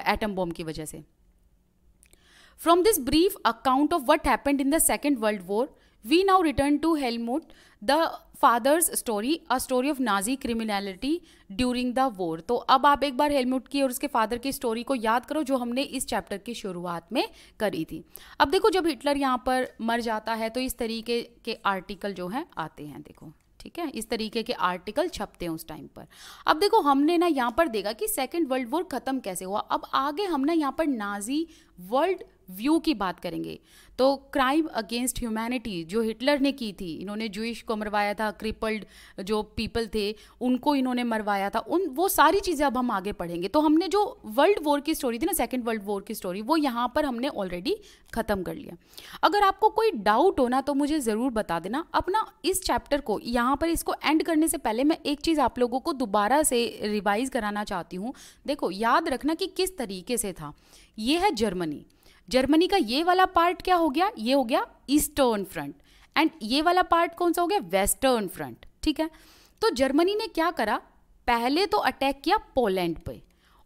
एटम बॉम्ब की वजह से। From this brief account of what happened in the second world war we now return to Helmut the father's story, a story of Nazi criminality during the war. तो अब आप एक बार हेलमुट की और उसके फादर की स्टोरी को याद करो जो हमने इस चैप्टर की शुरुआत में करी थी। अब देखो जब हिटलर यहाँ पर मर जाता है तो इस तरीके के आर्टिकल जो हैं आते हैं, देखो ठीक है, इस तरीके के आर्टिकल छपते हैं उस टाइम पर। अब देखो हमने ना यहाँ पर देखा कि सेकेंड वर्ल्ड वॉर खत्म कैसे हुआ। अब आगे हम ना यहाँ पर नाजी वर्ल्ड व्यू की बात करेंगे। तो क्राइम अगेंस्ट ह्यूमैनिटी जो हिटलर ने की थी, इन्होंने जूइश को मरवाया था, क्रिपल्ड जो पीपल थे उनको इन्होंने मरवाया था, उन वो सारी चीज़ें अब हम आगे पढ़ेंगे। तो हमने जो वर्ल्ड वॉर की स्टोरी थी ना, सेकेंड वर्ल्ड वॉर की स्टोरी, वो यहाँ पर हमने ऑलरेडी ख़त्म कर लिया। अगर आपको कोई डाउट हो ना तो मुझे ज़रूर बता देना। अपना इस चैप्टर को यहाँ पर इसको एंड करने से पहले मैं एक चीज़ आप लोगों को दोबारा से रिवाइज कराना चाहती हूँ। देखो याद रखना कि किस तरीके से था। ये है जर्मनी, जर्मनी का ये वाला पार्ट क्या हो गया, ये हो गया ईस्टर्न फ्रंट, एंड ये वाला पार्ट कौन सा हो गया, वेस्टर्न फ्रंट। ठीक है, तो जर्मनी ने क्या करा, पहले तो अटैक किया पोलैंड पे,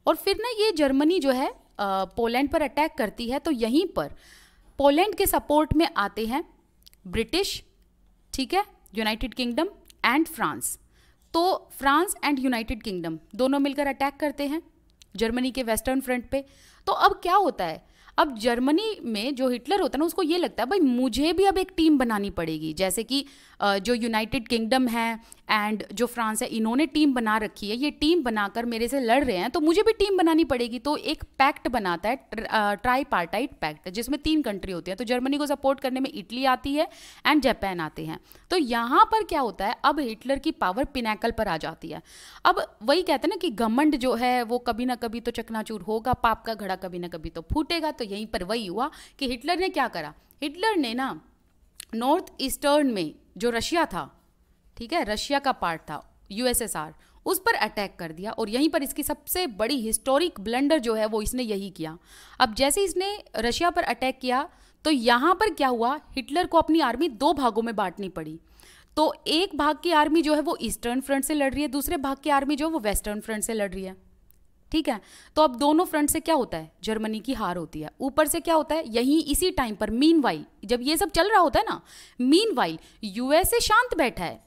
और फिर ना ये जर्मनी जो है पोलैंड पर अटैक करती है। तो यहीं पर पोलैंड के सपोर्ट में आते हैं ब्रिटिश, ठीक है, यूनाइटेड किंगडम एंड फ्रांस। तो फ्रांस एंड यूनाइटेड किंगडम दोनों मिलकर अटैक करते हैं जर्मनी के वेस्टर्न फ्रंट पे। तो अब क्या होता है, अब जर्मनी में जो हिटलर होता है ना उसको ये लगता है भाई मुझे भी अब एक टीम बनानी पड़ेगी, जैसे कि जो यूनाइटेड किंगडम है एंड जो फ्रांस है इन्होंने टीम बना रखी है, ये टीम बनाकर मेरे से लड़ रहे हैं तो मुझे भी टीम बनानी पड़ेगी। तो एक पैक्ट बनाता है, ट्राईपार्टाइट पैक्ट, जिसमें 3 कंट्री होती हैं। तो जर्मनी को सपोर्ट करने में इटली आती है एंड जापान आते हैं। तो यहाँ पर क्या होता है, अब हिटलर की पावर पिनैकल पर आ जाती है। अब वही कहते हैं ना कि घमंड जो है वो कभी ना कभी तो चकनाचूर होगा, पाप का घड़ा कभी ना कभी तो फूटेगा। तो यहीं पर वही हुआ कि हिटलर ने क्या करा, हिटलर ने ना नॉर्थ ईस्टर्न में जो रशिया था, ठीक है, रशिया का पार्ट था यूएसएसआर, उस पर अटैक कर दिया। और यहीं पर इसकी सबसे बड़ी हिस्टोरिक ब्लंडर जो है वो इसने यही किया। अब जैसे इसने रशिया पर अटैक किया तो यहाँ पर क्या हुआ, हिटलर को अपनी आर्मी 2 भागों में बांटनी पड़ी। तो एक भाग की आर्मी जो है वो ईस्टर्न फ्रंट से लड़ रही है, दूसरे भाग की आर्मी जो है वो वेस्टर्न फ्रंट से लड़ रही है। ठीक है, तो अब दोनों फ्रंट से क्या होता है, जर्मनी की हार होती है। ऊपर से क्या होता है, यहीं इसी टाइम पर मीनवाइल, जब ये सब चल रहा होता है ना, मीनवाइल यूएसए शांत बैठा है,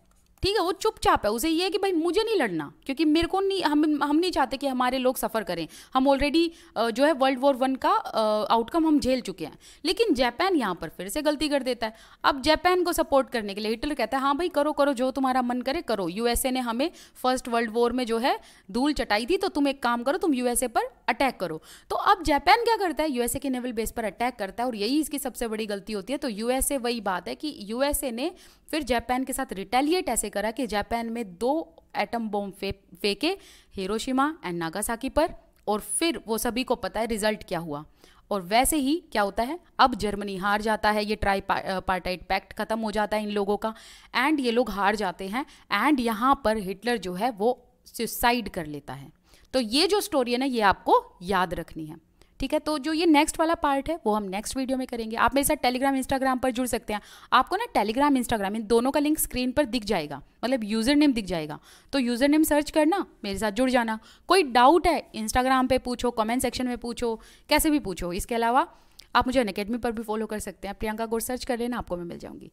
ठीक है, वो चुपचाप है। उसे ये है कि भाई मुझे नहीं लड़ना, क्योंकि मेरे को नहीं, हम नहीं चाहते कि हमारे लोग सफ़र करें। हम ऑलरेडी जो है वर्ल्ड वॉर 1 का आउटकम हम झेल चुके हैं। लेकिन जापान यहाँ पर फिर से गलती कर देता है। अब जापान को सपोर्ट करने के लिए हिटलर कहता है हाँ भाई करो करो, जो तुम्हारा मन करे करो, यूएसए ने हमें फर्स्ट वर्ल्ड वॉर में जो है धूल चटाई थी, तो तुम एक काम करो, तुम यूएसए पर अटैक करो। तो अब जापान क्या करता है, यूएसए के नेवल बेस पर अटैक करता है, और यही इसकी सबसे बड़ी गलती होती है। तो यूएसए, वही बात है कि यूएसए ने फिर जापान के साथ रिटेलिएट ऐसे करा कि जापान में 2 एटम बॉम्ब फेंके, हिरोशिमा एंड नागासाकी पर, और फिर वो सभी को पता है रिजल्ट क्या हुआ। और वैसे ही क्या होता है, अब जर्मनी हार जाता है, ये ट्राईपार्टाइट पैक्ट खत्म हो जाता है इन लोगों का, एंड ये लोग हार जाते हैं, एंड यहाँ पर हिटलर जो है वो सुसाइड कर लेता है। तो ये जो स्टोरी है ना ये आपको याद रखनी है, ठीक है। तो जो ये नेक्स्ट वाला पार्ट है वो हम नेक्स्ट वीडियो में करेंगे। आप मेरे साथ टेलीग्राम इंस्टाग्राम पर जुड़ सकते हैं। आपको ना टेलीग्राम इंस्टाग्राम इन दोनों का लिंक स्क्रीन पर दिख जाएगा, मतलब यूज़र नेम दिख जाएगा। तो यूज़र नेम सर्च करना, मेरे साथ जुड़ जाना। कोई डाउट है इंस्टाग्राम पे पूछो, कमेंट सेक्शन में पूछो, कैसे भी पूछो। इसके अलावा आप मुझे अनअकैडमी पर भी फॉलो कर सकते हैं, प्रियंका गौर सर्च कर लेना, आपको मैं मिल जाऊंगी।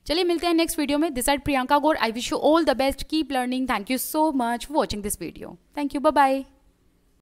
चलिए मिलते हैं नेक्स्ट वीडियो में। This side Priyanka Gaur, I wish you all the best, keep learning. Thank you so much for watching this video. Thank you, bye bye.